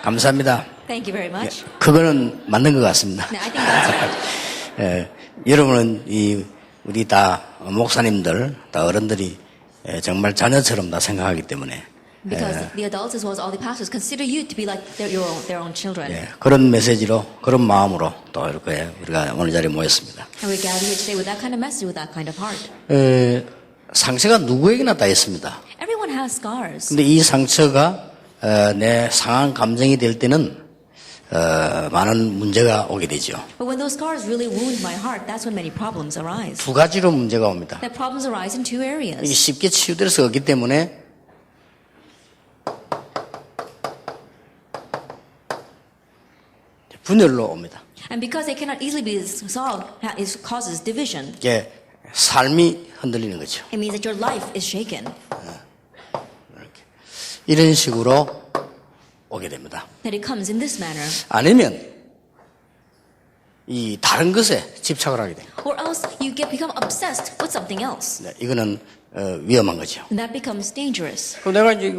감사합니다. Thank you very much. 그거는 맞는 것 같습니다. No, I think that's right. 여러분은 우리 다 목사님들, 다 어른들이 정말 자녀처럼 다 생각하기 때문에 Because the adults as well as all the pastors consider you to be like their own children. 그런 메시지로, 그런 마음으로 또 이렇게 우리가 오늘 자리에 모였습니다. And we gather here today with that kind of message, with that kind of heart. 상처가 누구에게나 다 있습니다. Everyone has scars. 근데 이 상처가 내 상한 감정이 될 때는 많은 문제가 오게 되죠. But when those scars really wound my heart, that's when many problems arise. 두 가지로 문제가 옵니다. That problems arise in two 이게 areas. 쉽게 치유될 수 없기 때문에 분열로 옵니다. And because they cannot easily be solved, it causes division. 이게 삶이 흔들리는 거죠. It means that your life is shaken. 이런 식으로 오게 됩니다. That it comes in this manner. 아니면 이 다른 것에 집착을 하게 돼요. Or else you become obsessed with something else. 네, 이거는 위험한 거죠. And that becomes dangerous. 그럼 내가 이제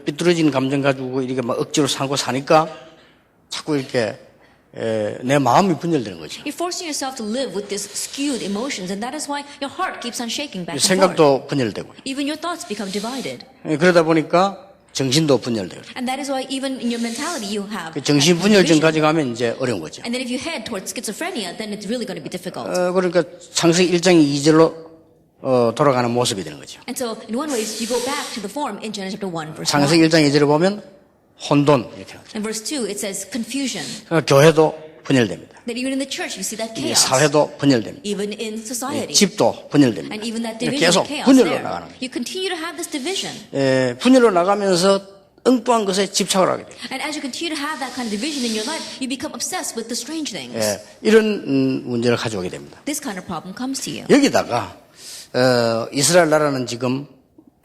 삐뚤어진 감정 가지고 이렇게 막 억지로 살고 사니까 자꾸 이렇게 내 마음이 분열되는 거죠. You're forcing yourself to live with these skewed emotions, and that is why your heart keeps on shaking back and forth. 생각도 분열되고. Even your thoughts become divided. 그러다 보니까 정신도 분열되고. And that is why even in your mentality you have 정신 분열증까지 가면 이제 어려운 거죠. And then if you head towards schizophrenia, then it's really going to be difficult. 그러니까 창세기 1장 2절로 돌아가는 모습이 되는 거죠. And so in one way, you go back to the form in Genesis chapter 1, verse 1. 창세기 1장 2절을 보면 혼돈 이렇게 나오죠. In verse 2, it says confusion. 그러니까 교회도 분열됩니다. That even in the church, you see that chaos. 사회도 분열됩니다. Even in society. 집도 분열됩니다. And even that division 계속 and chaos 분열로 there. 나가는 거예요. You continue to have this division. 분열로 나가면서 엉뚱한 것에 집착을 하게 돼요. And as you continue to have that kind of division in your life, you become obsessed with the strange things. 이런 문제를 가져오게 됩니다. This kind of problem comes to you. 여기다가 이스라엘 나라는 지금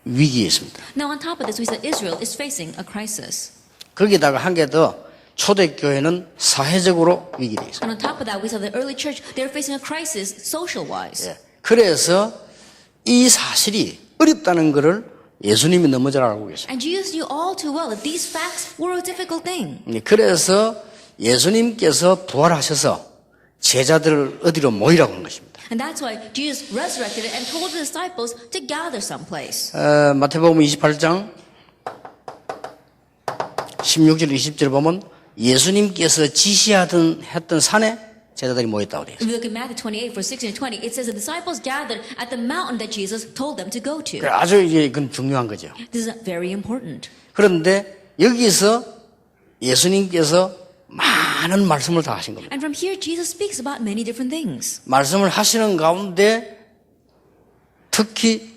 위기에 있습니다. Now on top of this, we said Israel is facing a crisis. 거기다가 한 개 더 초대교회는 사회적으로 위기에 있습니다. And on top of that, we saw the early church, they're facing a crisis social-wise. 그래서 이 사실이 어렵다는 것을 예수님이 너무 잘 알고 계세요. And Jesus knew all too well that these facts were a difficult thing. 그래서 예수님께서 부활하셔서 제자들을 어디로 모이라고 한 것입니다. And that's why Jesus resurrected and told the disciples to gather someplace. 마태복음 28장 16절 20절 보면 예수님께서 했던 산에 제자들이 모였다고 되어 If you look at Matthew 28, verse 16 and 20, it says the disciples gathered at the mountain that Jesus told them to go to. 있어요. 아주 이건 중요한 거죠. This is very important. 그런데 여기서 예수님께서 많은 말씀을 다 하신 겁니다. And from here, Jesus speaks about many different things. 말씀을 하시는 가운데 특히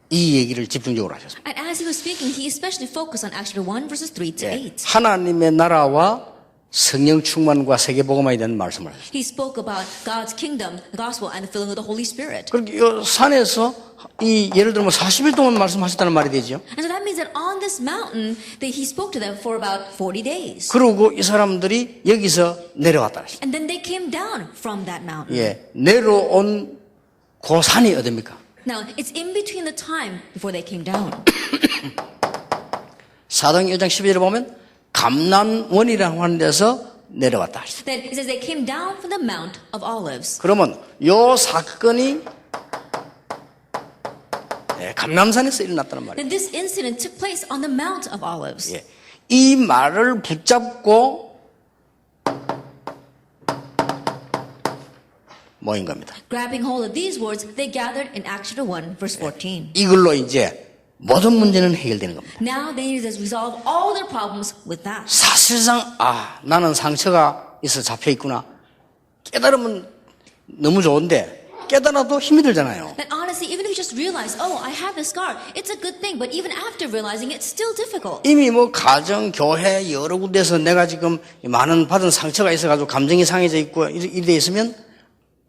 이 얘기를 집중적으로 하셨습니다. And as he was speaking, he especially focused on Acts 1, verses 3 to 8. 하나님의 나라와 성령 충만과 세계복음화에 대한 말씀을 하셨습니다. He spoke about God's kingdom, the gospel, and the filling of the Holy Spirit. 그렇게 이 산에서 예를 들면 40일 동안 말씀하셨다는 말이 되죠. And so that means that on this mountain, that he spoke to them for about 40 days. 그리고 이 사람들이 여기서 내려왔다. And then they came down from that mountain. 내려온 그 산이 어딥니까? Now, it's in between the time before they came down. 사도행 1장 12절에 보면 감난원이라고 하는 데서 내려왔다. Then it says they came down from the Mount of Olives. 그러면 요 사건이 감남산에서 일어났다는 말이에요. Then this incident took place on the Mount of Olives. 이 말을 붙잡고 모인 겁니다. Grabbing hold of these words, they gathered in Acts 1, verse 14. 이걸로 이제 모든 문제는 해결되는 겁니다. Now they need to resolve all their problems with that. 사실상 나는 상처가 있어 잡혀 있구나. 깨달으면 너무 좋은데 깨달아도 힘이 들잖아요. That honestly, even if you just realize, oh, I have this scar, it's a good thing. But even after realizing it, it's still difficult. 이미 가정, 교회 여러 군데서 내가 지금 많은 받은 상처가 있어가지고 감정이 상해져 있고 이래 있으면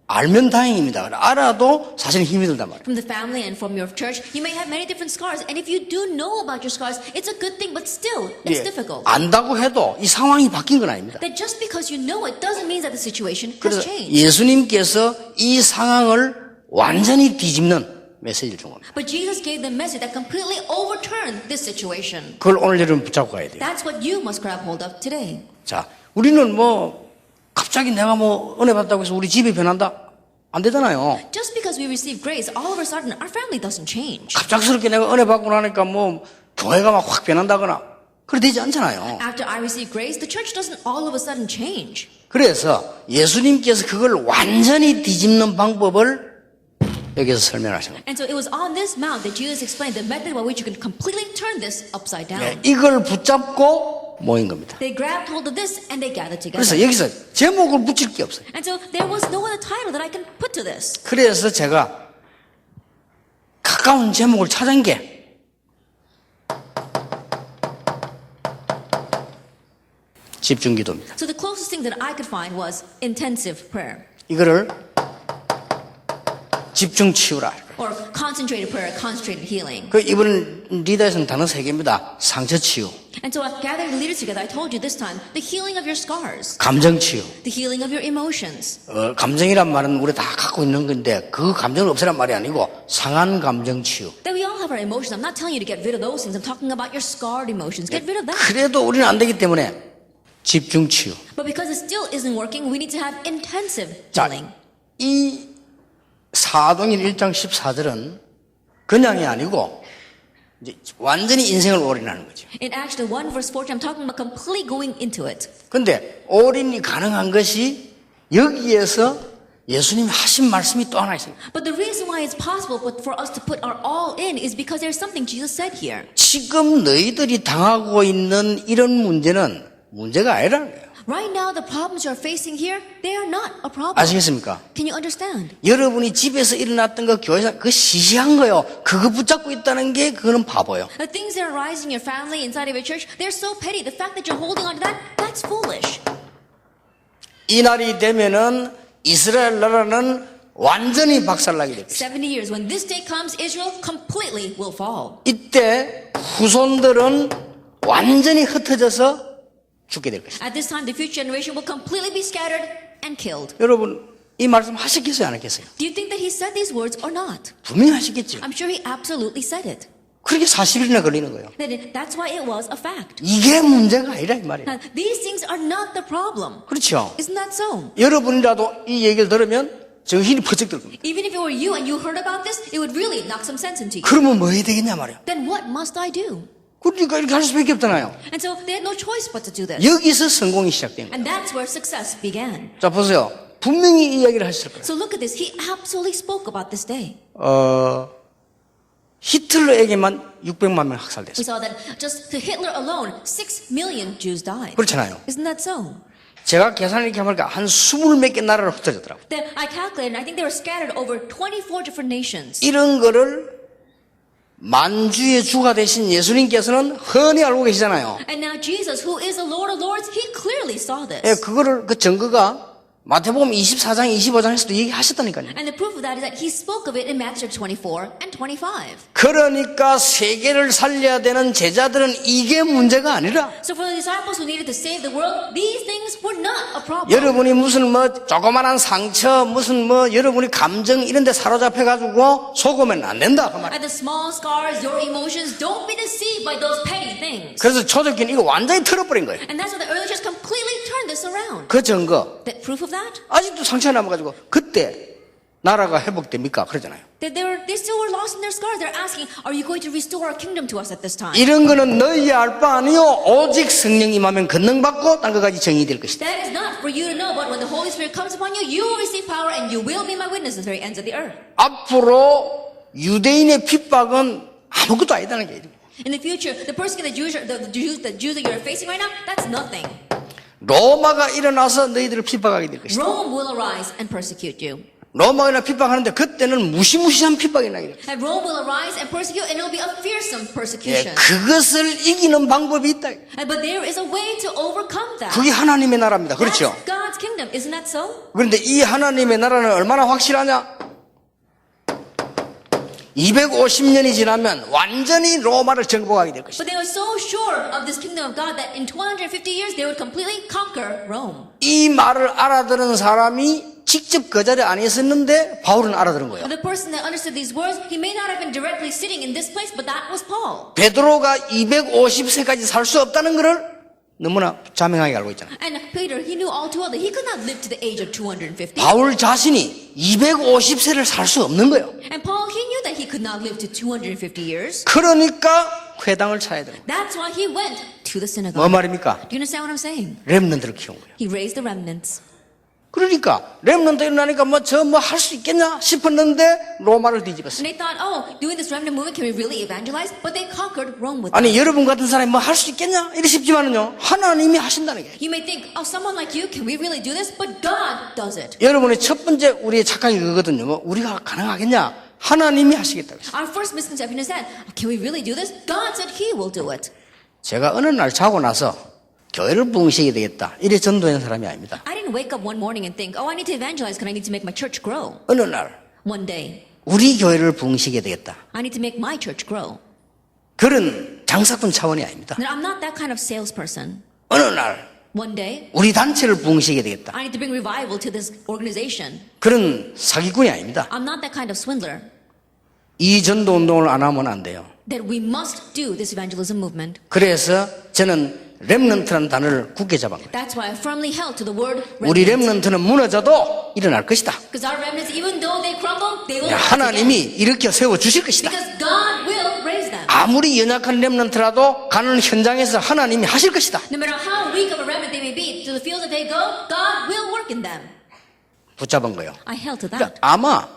알면 다행입니다. 알아도 사실은 힘이 들단 말이에요. From the family and from your church, you may have many different scars. And if you do know about your scars, it's a good thing, but still, it's 예, difficult. 안다고 해도 이 상황이 바뀐 건 아닙니다. That just because you know it doesn't mean that the situation has 그래서 changed. 예수님께서 이 상황을 완전히 뒤집는 메시지를 준 겁니다. But Jesus gave the message that completely overturned this situation. 그걸 오늘 여러분 붙잡고 가야 돼요. That's what you must grab hold of today. 자, 우리는 뭐 갑자기 내가 뭐 은혜 받다고 해서 우리 집이 변한다? 안 되잖아요. Just because we receive grace, all of a sudden, our family doesn't change. 갑작스럽게 내가 은혜 받고 나니까 뭐 교회가 막 확 변한다거나 그래 되지 않잖아요. After I receive grace, the church doesn't all of a sudden change. 그래서 예수님께서 그걸 완전히 뒤집는 방법을 여기서 설명하신 겁니다. And so it was on this mount that Jesus explained the method by which you can completely turn this upside down. 네, 이걸 붙잡고 모인 겁니다. They grabbed hold of this and they gathered together. 그래서 여기서 제목을 붙일 게 없어요. And so there was no other title that I can put to this. 그래서 제가 가까운 제목을 찾은 게 집중기도입니다. So the closest thing that I could find was intensive prayer 이거를 집중 치유라. or concentrated prayer, concentrated healing. 그 이번 리더에서는 단어 3개입니다. 상처 치유, And so I've gathered the leaders together. I told you this time, the healing of your scars, 감정 치유. the healing of your emotions. 감정이란 말은 우리 다 갖고 있는 건데 그 감정을 없애란 말이 아니고 상한 감정 치유. That we all have our emotions. I'm not telling you to get rid of those things. I'm talking about your scarred emotions. Get rid of that. 그래도 우리는 안 되기 때문에 집중 치유. But because it still isn't working, we need to have intensive 자, healing. 이 사도행전 1장 14절은 그냥이 아니고 이제 완전히 인생을 올인하는 거죠. In Acts 1 verse 14, I'm talking about completely going into it. 근데 올인이 가능한 것이 여기에서 예수님이 하신 말씀이 또 하나 있습니다. But the reason why it's possible for us to put our all in is because there's something Jesus said here. 지금 너희들이 당하고 있는 이런 문제는 문제가 아니라는 거예요. Right now, the problems you're facing here, they are not a problem. 아시겠습니까? Can you understand? 여러분이 집에서 일어났던 거 교회에서 그 시시한 거요. 그거 붙잡고 있다는 게 그거는 바보예요. The things that are arising in your family, inside of your church, they're so petty. The fact that you're holding on to that, that's foolish. 이 날이 되면은 이스라엘 나라는 완전히 박살나게 됩니다. 70 years, when this day comes, Israel completely will fall. 이때 후손들은 완전히 흩어져서 죽게 될 것입니다. At this time, the future generation will completely be scattered and killed. 여러분 이 말씀 하시겠어요, 안 하겠어요? Do you think that he said these words or not? 분명히 하시겠죠. I'm sure he absolutely said it. 그렇게 40일이나 걸리는 거예요. That's why it was a fact. 이게 문제가 아니라 이 말이에요. Now, these things are not the problem. 그렇죠. Isn't that so? 여러분이라도 이 얘기를 들으면 정신이 퍼쩍 들 겁니다. Even if it were you and you heard about this, it would really knock some sense into you. 그러면 뭐 해야 되겠냐 말이에요. Then what must I do? 그러니까 이렇게 할 수밖에 없잖아요. And so they had no choice but to do this. 여기서 성공이 시작된 거예요. And that's where success began. 자 보세요. 분명히 이 이야기를 하셨을 거예요. So look at this. He absolutely spoke about this day. 히틀러에게만 600만 명 We 학살됐어요. saw that just to Hitler alone, 6 million Jews died. 그렇잖아요. Isn't that so? 제가 계산을 이렇게 해보니까 한 20몇 개 나라로 흩어졌더라고요. Then I calculated, and I think they were scattered over 24 different nations. 이런 거를 만주의 주가 되신 예수님께서는 흔히 알고 계시잖아요. And now Jesus, who is the Lord of Lords, he clearly saw this. 예, 그거를 그 증거가 마태복음 24장, 25장에서도 얘기하셨다니까요. And the proof of that is that he spoke of it in Matthew 24 and 25. 그러니까 세계를 살려야 되는 제자들은 이게 문제가 아니라 So for the disciples who needed to save the world, these things were not a problem. 여러분이 무슨 뭐 조그만한 상처, 무슨 뭐 여러분이 감정 이런 데 사로잡혀 가지고 속으면 안 된다 그 말. And the small scars, your emotions, don't be deceived by those petty things. 그래서 초대교회는 이거 완전히 틀어버린 거예요. And that's why the early church completely turned this around. 그 증거 The proof of that? 아직도 상처 남아가지고 그때 나라가 회복됩니까? 그러잖아요. That they still were lost in their scars. They're asking, are you going to restore our kingdom to us at this time? 이런 거는 너희 알 바 아니요. 오직 성령 임하면 권능받고 딴 것까지 정의될 것이다. That is not for you to know, but when the Holy Spirit comes upon you, you will receive power and you will be my witness to the very ends of the earth. 앞으로 유대인의 핍박은 아무것도 아니다는 게 이래요. In the future, the persecution the Jews that you're facing right now, that's nothing. 로마가 일어나서 너희들을 핍박하게 될 것이다. Rome will arise and persecute you. 로마가 핍박하는데 그때는 무시무시한 핍박이 나게 돼요. And Rome will arise and persecute, and it will be a fearsome 예, persecution. 그것을 이기는 방법이 있다. But there is a way to overcome that. 그게 하나님의 나라입니다. 그렇죠? That's God's kingdom, isn't that so? 그런데 이 하나님의 나라는 얼마나 확실하냐? 250년이 지나면 완전히 로마를 정복하게 될 것이다. But they were so sure of this kingdom of God that in 250 years they would completely conquer Rome. 이 말을 알아들은 사람이 직접 그 자리에 안 있었는데 바울은 알아들은 거예요. The person that understood these words, he may not have been directly sitting in this place, but that was Paul. 베드로가 250세까지 살 수 없다는 것을 너무나 자명하게 알고 있잖아요. And Peter, he knew all too well that he could not live to the age of 250. 바울 자신이 250세를 살 수 없는 거예요. And Paul, he knew that he could not live to 250 years. 그러니까 회당을 차야 돼요. That's why he went to the synagogue. 뭐 말입니까? Do you understand what I'm saying? 렘넌트를 키운 거예요. He raised the remnants. 그러니까 렘넌트 일어나니까 할 수 있겠냐 싶었는데 로마를 뒤집었어요. And they thought, oh, doing this remnant movement, can we really evangelize? But they conquered Rome with 아니 them. 여러분 같은 사람이 할 수 있겠냐 이래 싶지만은요 하나님이 하신다는 게 You may think, oh, someone like you, can we really do this? But God does it. 여러분의 첫 번째 우리의 착각이 그거거든요. 우리가 가능하겠냐? 하나님이 하시겠다고 했어요. Our first misconception is that, can we really do this? God said He will do it. 제가 어느 날 자고 나서 교회를 부흥시켜야 되겠다 이래 전도한 사람이 아닙니다. I didn't wake up one morning and think, oh, I need to evangelize because I need to make my church grow. 어느 날 One day, 우리 교회를 부흥시켜야 되겠다 I need to make my church grow. 그런 장사꾼 차원이 아닙니다. And I'm not that kind of salesperson. 어느 날 One day, 우리 단체를 부흥시켜야 되겠다 I need to bring revival to this organization. 그런 사기꾼이 아닙니다. I'm not that kind of swindler. 이 전도 운동을 안 하면 안 돼요. That we must do this evangelism movement. 그래서 저는 렘넌트라는 단어를 굳게 잡은 거예요. That's why I firmly held to the word 우리 remnant. 렘넌트는 무너져도 일어날 것이다. Because our remnants, even though they crumble, they will rise 하나님이 again. 일으켜 세워 주실 것이다. Because God will raise them. 아무리 연약한 렘넌트라도 가는 현장에서 하나님이 하실 것이다. No matter how weak of a remnant they may be, to the fields that they go, God will work in them. 붙잡은 거예요. I held to 그러니까 that. 아마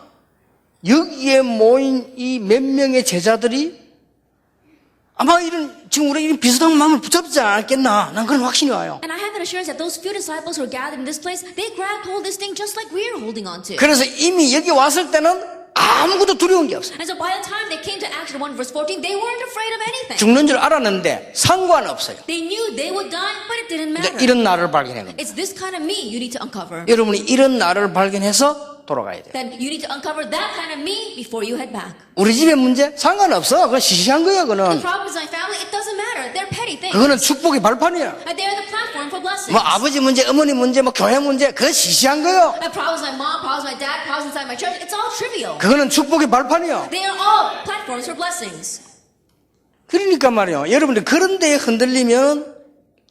여기에 모인 이 몇 명의 제자들이 아마 지금 우리 이런 비슷한 마음을 붙잡지 않았겠나? 난 그런 확신이 와요. And I have an assurance that those few disciples who are gathered in this place, they grabbed hold of this thing just like we're holding on to. 그래서 이미 여기 왔을 때는 아무것도 두려운 게 없어요. And so by the time they came to Acts 1 verse 14, they weren't afraid of anything. 죽는 줄 알았는데 상관없어요. They knew they would die, but it didn't matter. 근데 이런 나를 발견한 겁니다. It's this kind of me you need to uncover. 여러분이 이런 나를 발견해서 돌아가야 돼요. Then you need to uncover that kind of me before you head back. 우리 집의 문제 상관없어. 그건 시시한 거야. The 그거는 problem is my family, it doesn't matter. They're petty things. 그거는 축복의 발판이야. And they're the platform for blessings. 뭐 아버지 문제, 어머니 문제, 뭐 교회 문제 그건 시시한 거요. The problems with my mom, problems with my dad, problems inside my church, it's all trivial. 그거는 축복의 발판이야. They are all platforms for blessings. 그러니까 말이요. 여러분들 그런 데에 흔들리면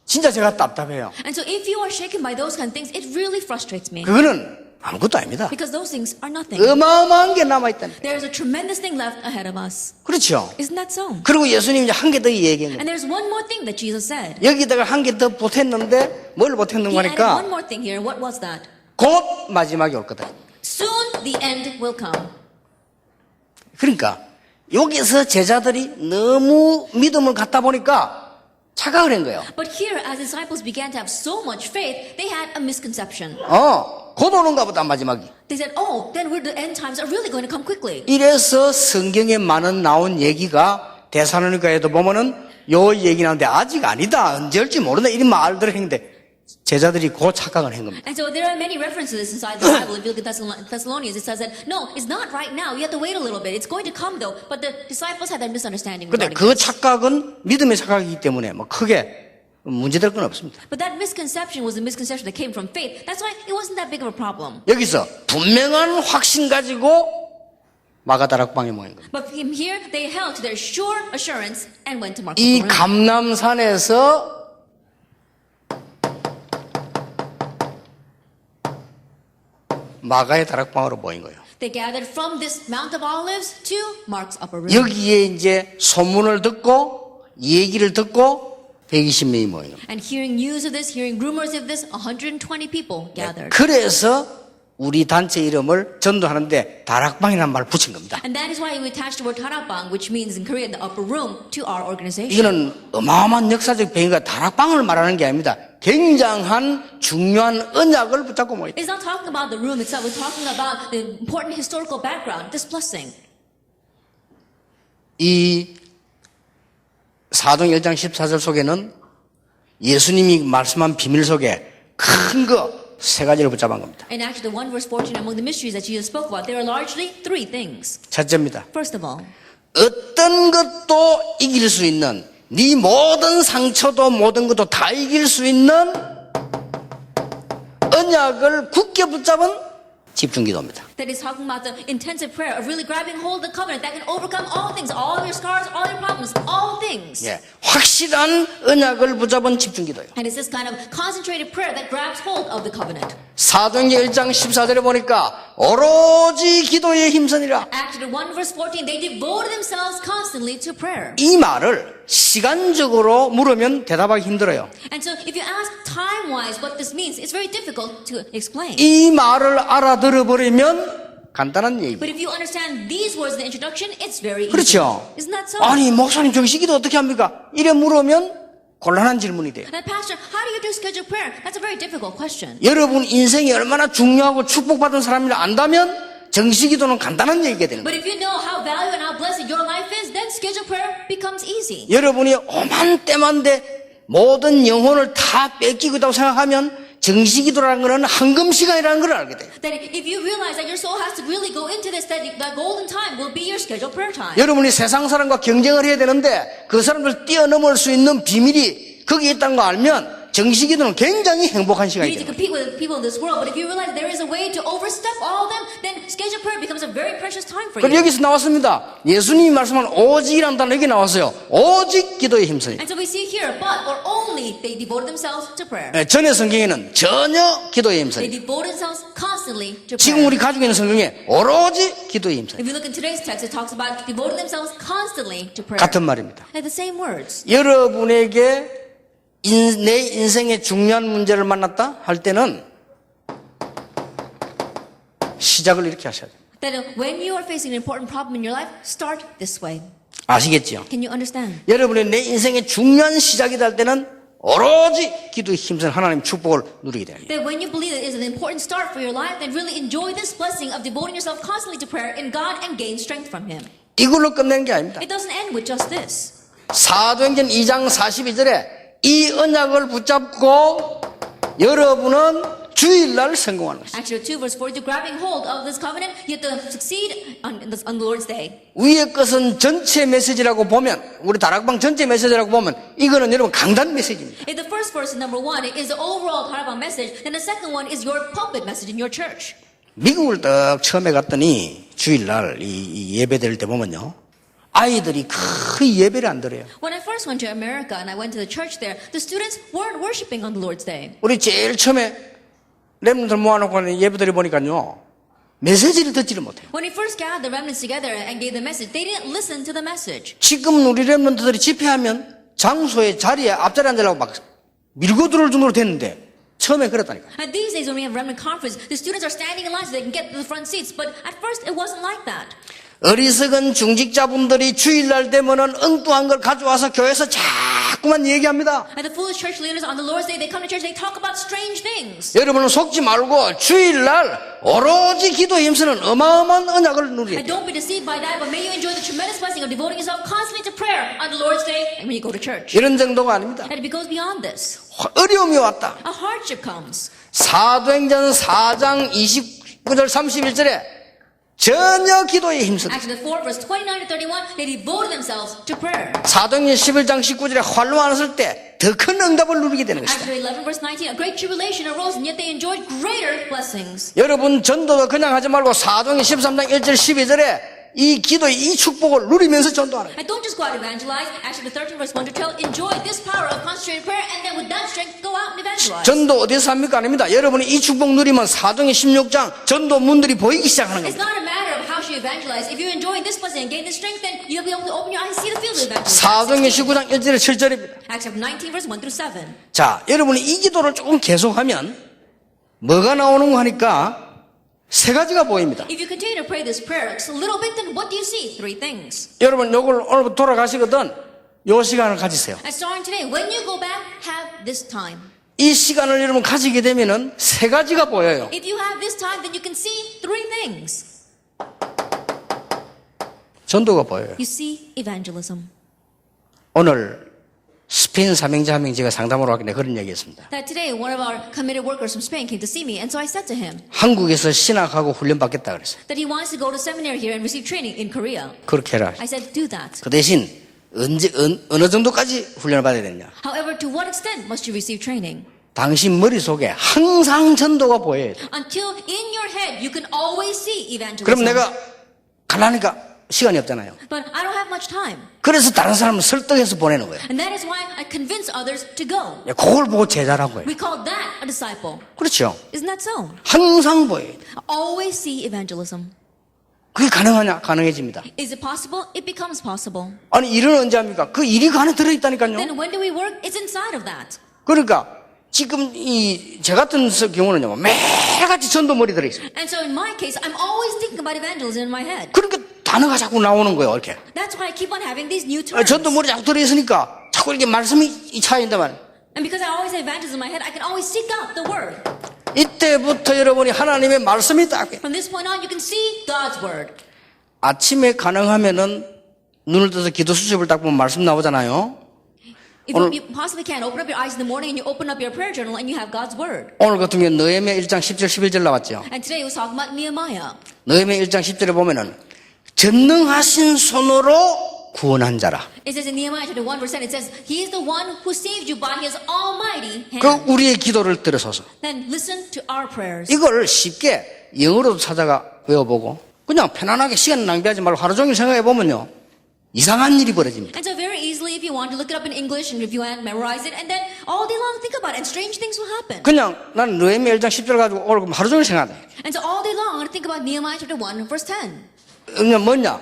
진짜 제가 답답해요. And so if you are shaken by those kind of things, it really frustrates me. 그거는 아무것도 아닙니다. Because those things are nothing. 어마어마한 게 남아있다는 거예요. There's a tremendous thing left ahead of us. 그렇죠. Isn't that so? 그리고 예수님이 이제 한 개 더 얘기한 거예요. And there's one more thing that Jesus said. 여기다가 한 개 더 보탰는데 뭘 보탰는 He added one 거니까 more thing here. What was that? 곧 마지막이 올 거다. Soon the end will come. 그러니까 여기서 제자들이 너무 믿음을 갖다 보니까 착각을 한 거예요. But here, as disciples began to have so much faith, they had a misconception. 곧 오는가 보다 마지막이. They said, oh, then the end times are really going to come quickly. 이래서 성경에 많은 나온 얘기가 데살로니가에도 보면은 요 얘기 나오는데 아직 아니다. 언제 올지 모른다. 이런 말들을 했는데 제자들이 그 착각을 한 겁니다. And so there are many references inside the Bible. If you look at Thessalonians, it says that, no, it's not right now. You have to wait a little bit. It's going to come though. But the disciples had that misunderstanding 근데 regarding 그 this. 착각은 믿음의 착각이기 때문에 뭐 크게 문제될 건 없습니다. But that misconception was a misconception that came from faith. That's why it wasn't that big of a problem. 여기서 분명한 확신 가지고 마가다락방에 모인 겁니다. But from here, they held to their sure assurance and went to Mark. 이 감람산에서 마가의 다락방으로 모인 거예요. They gathered from this Mount of Olives to Mark's upper room. 여기에 이제 소문을 듣고 얘기를 듣고 120명이 모인 겁니다. And hearing news of this, hearing rumors of this, 120 people gathered. 그래서 우리 단체 이름을 전도하는데 다락방이라는 말을 붙인 겁니다. And that is why we attached the word 다락방, which means in Korean the upper room, to our organization. 이거는 어마어마한 역사적 배경과 다락방을 말하는 게 아닙니다. 굉장한 중요한 언약을 붙잡고 모였다. It's not talking about the room itself. We're talking about the important historical background, this blessing. 이 사도행 1장 14절 속에는 예수님이 말씀한 비밀 속에 큰 거 세 가지를 붙잡은 겁니다. And actually, the 1 verse 14 among the mysteries that Jesus spoke about, there are largely three things. 첫째입니다. First of all, 어떤 것도 이길 수 있는 네 모든 상처도 모든 것도 다 이길 수 있는 언약을 굳게 붙잡은 집중기도입니다. that is talking about the intensive prayer of really grabbing hold of the covenant that can overcome all things, all your scars, all your problems, all things. 예, 확실한 언약을 붙잡은 집중기도예요. And it's this kind of concentrated prayer that grabs hold of the covenant. 사도행전 1장 14절에 보니까 오로지 기도에 힘쓰니라. Acts 1 verse 14, they devoted themselves constantly to prayer. 이 말을 시간적으로 물으면 대답하기 힘들어요. And so if you ask time-wise what this means, it's very difficult to explain. 이 말을 알아들어버리면 간단한 얘기입니다. But if you understand these words in the introduction, it's very easy. 그렇죠. Isn't that so? 아니 목사님 정식기도 어떻게 합니까? 이래 물으면 곤란한 질문이 돼요. Now, Pastor, how do you do scheduled prayer? That's a very difficult question. 여러분 인생이 얼마나 중요하고 축복받은 사람인지 안다면 정식기도는 간단한 얘기가 되는 거예요. But if you know how valuable and how blessed your life is, then scheduled prayer becomes easy. 여러분이 오만 때만데 모든 영혼을 다 뺏기고 있다고 생각하면 정식기도라는 것은 황금 시간이라는 걸 알게 돼요. That if you realize that your soul has to really go into this, that golden time will be your scheduled prayer time. 여러분이 세상 사람과 경쟁을 해야 되는데 그 사람들 뛰어넘을 수 있는 비밀이 거기에 있다는 거 알면 정식기도는 굉장히 행복한 시간이 You need to 돼요. compete with people in this world, but if you realize there is a way to overstep all of them, then scheduled prayer becomes a very precious time for 그럼 you. 여기서 나왔습니다. 예수님이 말씀한 오직이라는 단어 여기 나왔어요. 오직 기도에 힘쓰니. And so we see here, but or only they devoted themselves to prayer. 전의 성경에는 전혀 기도에 They 힘쓰니. devoted themselves constantly to 지금 prayer. 우리 가지고 있는 성경에 오로지 기도에 힘쓰니. If you look in today's text, it talks about devoting themselves constantly to prayer. 같은 말입니다. They're the same words. 여러분에게 내 인생의 중요한 문제를 만났다 할 때는 시작을 이렇게 하셔야 돼요. That when you are facing an important problem in your life, start this way. 아시겠죠? Can you understand? 여러분의 내 인생의 중요한 시작이 될 때는 오로지 기도에 힘쓴 하나님 축복을 누리게 돼요. That when you believe it is an important start for your life, then really enjoy this blessing of devoting yourself constantly to prayer in God and gain strength from Him. 이걸로 끝내는 게 아닙니다. It doesn't end with just this. 사도행전 2장 42절에 이 언약을 붙잡고 여러분은 주일날 성공하는 것입니다. Actually, 2 verse 42, grabbing hold of this covenant, you have to succeed on the Lord's day. 위의 것은 전체 메시지라고 보면 우리 다락방 전체 메시지라고 보면 이거는 여러분 강단 메시지입니다. If the first verse in number 1 is the overall Tarabang message, then the second one is your pulpit message in your church. 미국을 딱 처음에 갔더니 주일날 이 예배 드릴 때 보면요. 아이들이 거의 예배를 안 드려요. When I first went to America and I went to the church there, the students weren't worshiping on the Lord's day. 우리 제일 처음에 렘넌트를 모아놓고 예배 드려 보니까요. 메시지를 듣지를 못해요. When we first gathered the remnants together and gave the message, they didn't listen to the message. 지금 우리 렘넌트들이 집회하면 장소에 자리에 앞자리에 앉으려고 막 밀고 들어올 정도로 됐는데 처음에 그랬다니까. And these days when we have remnant conference, the students are standing in line so they can get to the front seats. But at first it wasn't like that. 어리석은 중직자분들이 주일날 되면은 엉뚱한 걸 가져와서 교회에서 자꾸만 얘기합니다. And the foolish church leaders on the Lord's day, they come to church, they talk about strange things. 여러분은 속지 말고 주일날 오로지 기도에 힘쓰는 어마어마한 언약을 누리야 And 돼요. don't be deceived by that, but may you enjoy the tremendous blessing of devoting yourself constantly to prayer on the Lord's day and when you go to church. 이런 정도가 아닙니다. And it goes beyond this. 어려움이 왔다. A hardship comes. 사도행전 4장 29절 31절에 전혀 기도에 힘쓰다. Actually, the 4 verse 29 to 31, they devoted themselves to prayer. 사도행전 11장 19절에 활로 안았을 때 더 큰 응답을 누리게 되는 것이다. Actually, 11 verse 19, a great tribulation arose, and yet they enjoyed greater blessings. 여러분 전도도 그냥 하지 말고 사도행전 13장 1절 12절에 이 기도의 이 축복을 누리면서 전도하는 거예요. And don't just go out and evangelize. Actually, the 13 verse 1 to 12, enjoy this power of concentrated prayer, and then with that strength, go out and evangelize. 전도 어디서 합니까? 아닙니다. 여러분이 이 축복 누리면 사도행전 16장 전도 문들이 보이기 시작하는 It's 겁니다. not a matter of how you evangelize. If you enjoy this blessing and gain this strength, then you'll be able to open your eyes and see the field of evangelism. 사도행전 19장 1절에 7절입니다. Acts 19 verse 1 through 7. 자, 여러분이 이 기도를 조금 계속하면 뭐가 나오는 거 하니까 세 가지가 보입니다. If you continue to pray this prayer just a little bit, then what do you see? 3 things. 여러분 요걸 오늘부터 돌아가시거든 요 시간을 가지세요. And starting today, when you go back, have this time. 이 시간을 여러분 가지게 되면은 세 가지가 보여요. If you have this time, then you can see three things. 전도가 보여요. You see evangelism. 오늘 스페인 사명자 한 명 제가 상담으로 왔는데 그런 얘기했습니다. That today, one of our committed workers from Spain came to see me, and so I said to him 한국에서 신학하고 훈련 받겠다 그랬어요. that he wants to go to seminary here and receive training in Korea. 그렇게 해라. I said, do that. 그 대신 어느 정도까지 훈련을 받아야 되냐? However, to what extent must you receive training? 당신 머릿속에 항상 전도가 보여야 돼. Until in your head, you can always see evangelism. 그럼 내가 가려니까 시간이 없잖아요. But I don't have much time. 그래서 다른 사람을 설득해서 보내는 거예요. And that is why I convince others to go. 그걸 보고 제자라고 해요. We call that a disciple. 그렇죠. Isn't that so? 항상 보여야 돼. Always see evangelism. 그게 가능하냐? 가능해집니다. Is it possible? It becomes possible. 아니 일은 언제 합니까? 그 일이 그 안에 들어있다니까요. Then when do we work? It's inside of that. 그러니까 지금 제 같은 경우는요 매일같이 전도머리 들어있어요. And so in my case, I'm always thinking about evangelism in my head. 그러니까 단어가 자꾸 나오는 거예요. 이렇게 That's why I keep on having these new terms. 전도머리 자꾸 들어있으니까 자꾸 이렇게 말씀이 차이인다만 And because I always have evangelism in my head, I can always seek out the word. 이때부터 여러분이 하나님의 말씀이 딱 From this point on, you can see God's word. 아침에 가능하면은 눈을 떠서 기도 수첩을 딱 보면 말씀 나오잖아요. If you possibly can, open up your eyes in the morning and you open up your prayer journal and you have God's word. 오늘 같은 경우 느헤미야 1장 10절 11절 나왔죠. And today we was talking about Nehemiah. 느헤미야 1장 10절에 보면은 전능하신 손으로 구원한 자라. It says in Nehemiah chapter 1 verse 10, it says, He is the one who saved you by His almighty hand. 그 우리의 기도를 들어서서 Then listen to our prayers. 이걸 쉽게 영어로도 찾아가 외워보고 그냥 편안하게 시간 낭비하지 말고 하루 종일 생각해 보면요 이상한 일이 벌어집니다. And so very easily, if you want to look it up in English and if you want to memorize it, and then all day long think about it, and strange things will happen. 그냥 나는 느헤미야 1장 10절 가지고 오늘 하루 종일 생각해. And so all day long, I'm going to think about Nehemiah chapter 1 verse 10. 그냥 뭐냐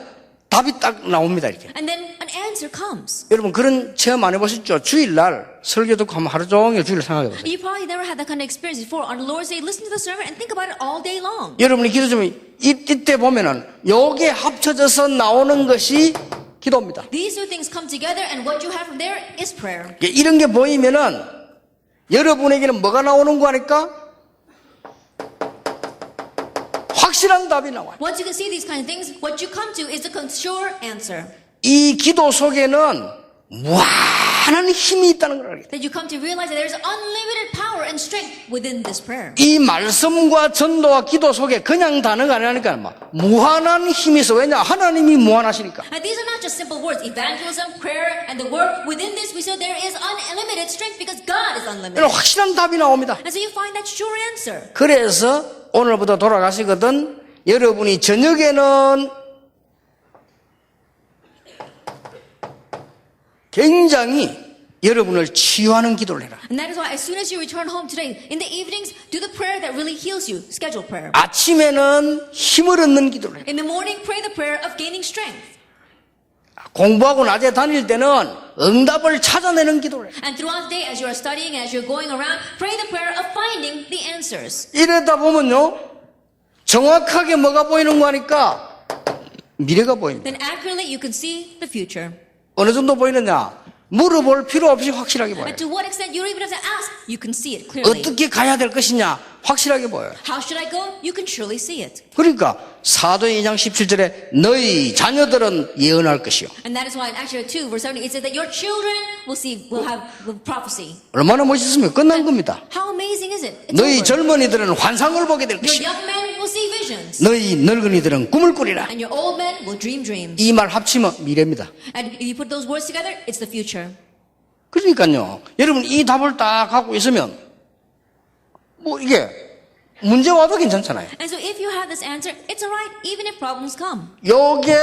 답이 딱 나옵니다 이렇게. And then an answer comes. 여러분 그런 체험 안 해보셨죠? 주일날 설교 듣고 하면 하루 종일 주일 생각해 보세요. You probably never had that kind of experience before. On the Lord's Day, listen to the sermon and think about it all day long. 여러분이 기도 좀 이때 보면은 요게 합쳐져서 나오는 것이 기도입니다. These two things come together, and what you have from there is prayer. 이런 게 보이면은 여러분에게는 뭐가 나오는 거 아닐까? 확실한 답이 나와요. Once you can see these kind of things, what you come to is the sure answer. 이 기도 속에는 무한한 힘이 있다는 걸 알게 돼요. That you come to realize that there is unlimited power and strength within this prayer. 이 말씀과 전도와 기도 속에 그냥 단어가 아니라니까 무한한 힘이 있어. 왜냐? 하나님이 무한하시니까. And these are not just simple words. Evangelism, prayer, and the work within this, we said there is unlimited strength because God is unlimited. 이런 확실한 답이 나옵니다. And so you find that sure answer. 그래서 오늘부터 돌아가시거든 여러분이 저녁에는 굉장히 여러분을 치유하는 기도를 해라. And that is why as soon as you return home today, in the evenings, do the prayer that really heals you. Schedule prayer. 아침에는 힘을 얻는 기도를 해라. In the morning, pray the prayer of gaining strength. 공부하고 낮에 다닐 때는 응답을 찾아내는 기도를 해라. And throughout the day, as you are studying, as you're going around, pray the prayer of finding the answers. 이러다 보면요 정확하게 뭐가 보이는 거 하니까 미래가 보입니다. Then accurately, you can see the future. 어느 정도 보이느냐? 물어볼 필요 없이 확실하게 보여요. And to what extent you don't even have to ask, you can see it clearly. 어떻게 가야 될 것이냐? 확실하게 보여요. How should I go? You can surely see it. 그러니까 사도행 2장 17절에 너희 자녀들은 예언할 것이요. And that is why in Acts 2 verse 70 it says that your children will have prophecy. 얼마나 멋있습니까? 끝난 겁니다. How amazing is it? It's 너희 over. 젊은이들은 환상을 보게 될 Your 것이요. young men will see visions. 너희 늙은이들은 꿈을 꾸리라. And your old men will dream dreams. 이 말 합치면 미래입니다. And if you put those words together, it's the future. 그러니까요. 여러분 이 답을 딱 갖고 있으면 뭐 이게 문제 와도 괜찮잖아요. And so if you have this answer, it's alright even if problems come. 요게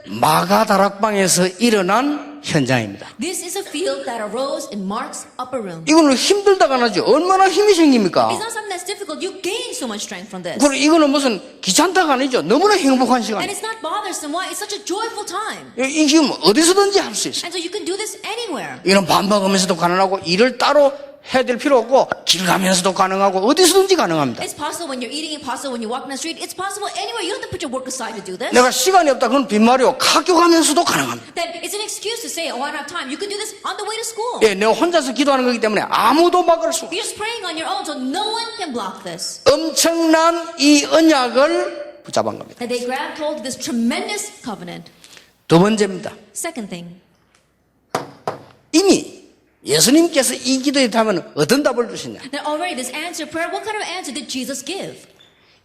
마가 다락방에서 일어난 현장입니다. This is a field that arose in Mark's upper room. 이거는 힘들다가 나죠. 얼마나 힘이 생깁니까? It's not something that's difficult. You gain so much strength from this. 그리고 이거는 무슨 귀찮다가 아니죠. 너무나 행복한 시간. And it's not bothersome. Why? It's such a joyful time. 이게 뭐 어디서든지 할 수 있어요. And so you can do this anywhere. 이거는 밥 먹으면서도 가능하고 일을 따로 해야 될 필요 없고 길 가면서도 가능하고 어디서든지 가능합니다. It's possible when you're eating, it's possible when you're walking on the street, it's possible anywhere. You don't have to put your work aside to do this. 내가 시간이 없다 그건 빈말이요. 학교 가면서도 가능합니다. Then it's an excuse to say, oh, I don't have time. You can do this on the way to school. 예, 내가 혼자서 기도하는 거기 때문에 아무도 막을 수 없어요. You're just praying on your own, so no one can block this. 엄청난 이 언약을 붙잡은 겁니다. That they grabbed hold of this tremendous covenant. 두 번째입니다. Second thing, 이미 예수님께서 이 기도에 답하면 어떤 답을 주시냐. that already this answer prayer, what kind of answer did Jesus give?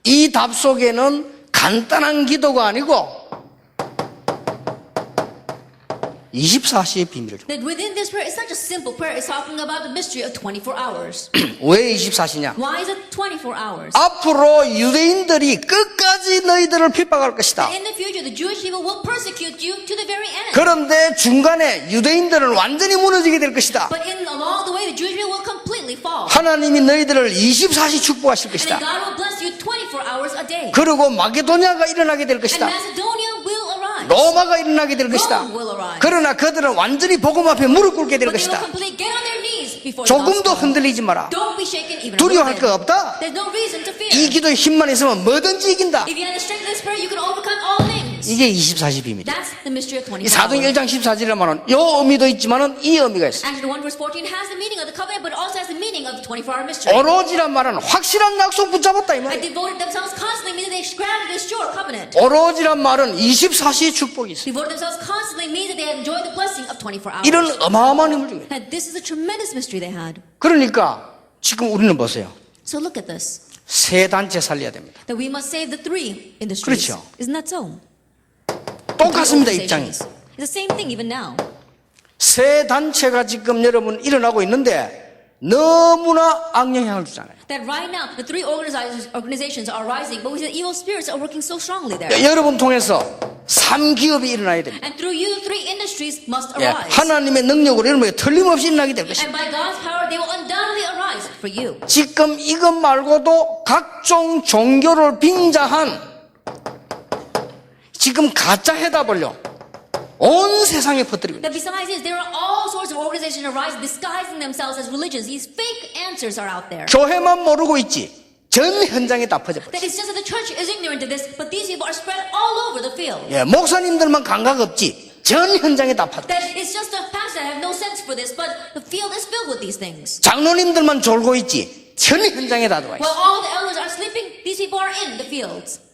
이 답 속에는 간단한 기도가 아니고 24시의 비밀을 줍니다. That within this prayer, it's not just simple prayer. It's talking about the mystery of 24 hours. 왜 24시냐? Why is it 24 hours? 앞으로 유대인들이 끝까지 너희들을 핍박할 것이다. In the future, the Jewish people will persecute you to the very end. 그런데 중간에 유대인들은 완전히 무너지게 될 것이다. But along the way, the Jewish people will completely fall. 하나님이 너희들을 24시 축복하실 And then 것이다. God will bless you 24 hours a day. 그리고 마게도냐가 일어나게 될 And 것이다. Macedonia will arise. 로마가 일어나게 될 것이다. Rome will arise. 그러나 그들은 완전히 복음 앞에 무릎 꿇게 될 But they will 것이다. completely get on their knees before the 조금도 gospel. 흔들리지 마라. Don't be shaken even a 두려워할 little 거 bit. 없다. There's no reason to fear. 이 기도에 힘만 있으면 뭐든지 이긴다. If you have the strength of this prayer, you can overcome all things. 이게 24시 비밀이다. That's the mystery of 이 24 사도행 hours. 1장 14절이라면 요 의미도 있지만은 이 의미가 있어. Actually, 1 verse 14 has the meaning of the covenant, but it also has the meaning of the 24-hour mystery. 오로지란 말은 확실한 약속 붙잡았다 이 And 말이야. devoted themselves constantly means that they grabbed this sure covenant. 오로지란 말은 24시의 축복이 있어. Devoted themselves constantly means that they have enjoyed the blessing of 24 hours. 이런 어마어마한 힘을 주게. And this is a tremendous mystery they had. 그러니까 지금 우리는 보세요. So look at this. 세 단체 살려야 됩니다. That we must save the three industries. 그렇죠. Isn't that so? 똑같습니다 Three 입장이. organizations. It's the same thing even now. 세 단체가 지금 여러분 일어나고 있는데 너무나 악영향을 주잖아요. That right now, the three organizations are rising, but we see the evil spirits are working so strongly there. 여러분 통해서 3기업이 일어나야 됩니다. And through you, three industries must 예, arise. 하나님의 능력으로 여러분에게 틀림없이 일어나게 될 것입니다. And by God's power, they will undoubtedly arise for you. 지금 이것 말고도 각종 종교를 빙자한 지금 가짜 해답을요 온 세상에 퍼뜨리고 있습니다. That besides this, there are all sorts of organizations arising, disguising themselves as religions. These fake answers are out there. 교회만 모르고 있지 전 현장에 다 퍼져버렸어요. That it's just that the church is ignorant of this, but these people are spread all over the field. 예, 목사님들만 감각 없지 전 현장에 다 퍼져. That it's just the pastors that have no sense for this, but the field is filled with these things. 장로님들만 졸고 있지 전 현장에 다 들어와 있어. While all the elders are sleeping, these people are in the fields.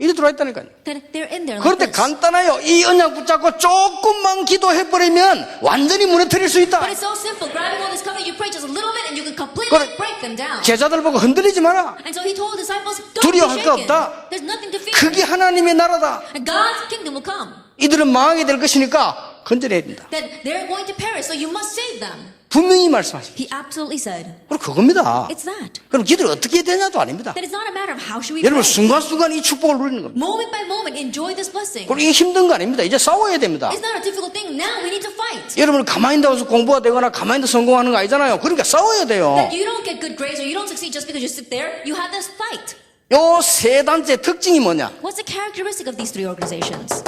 이리 들어와 있다니까요. That they're in there like 그런데 this. 간단해요. 이 언약 붙잡고 조금만 기도해버리면 완전히 무너뜨릴 수 있다. But it's so simple. Grabbing all this covenant, you pray just a little bit, and you can completely 그래. break them down. 제자들 보고 흔들리지 마라. And so he told the disciples, don't be 두려워할 거 shaken. 없다. There's nothing to fear. 그게 하나님의 나라다. And God's kingdom will come. 이들은 망하게 될 것이니까 건져내야 된다. That they're going to perish, so you must save them. 분명히 말씀하십니다. He absolutely said, 그럼 그겁니다. it's that. 그럼 기도를 어떻게 해야 되냐도 아닙니다. That it's not a matter of how should we 여러분 pray. 순간순간 이 축복을 누리는 겁니다. Moment by moment, enjoy this blessing. 그리고 이게 힘든 거 아닙니다. 이제 싸워야 됩니다. It's not a difficult thing. Now we need to fight. 여러분 가만히 있다고 공부가 되거나 가만히 있다 성공하는 거 아니잖아요. 그러니까 싸워야 돼요. That you don't get good grades or you don't succeed just because you sit there. You have this fight. 요 세 단체 특징이 뭐냐? What's the characteristic of these three organizations?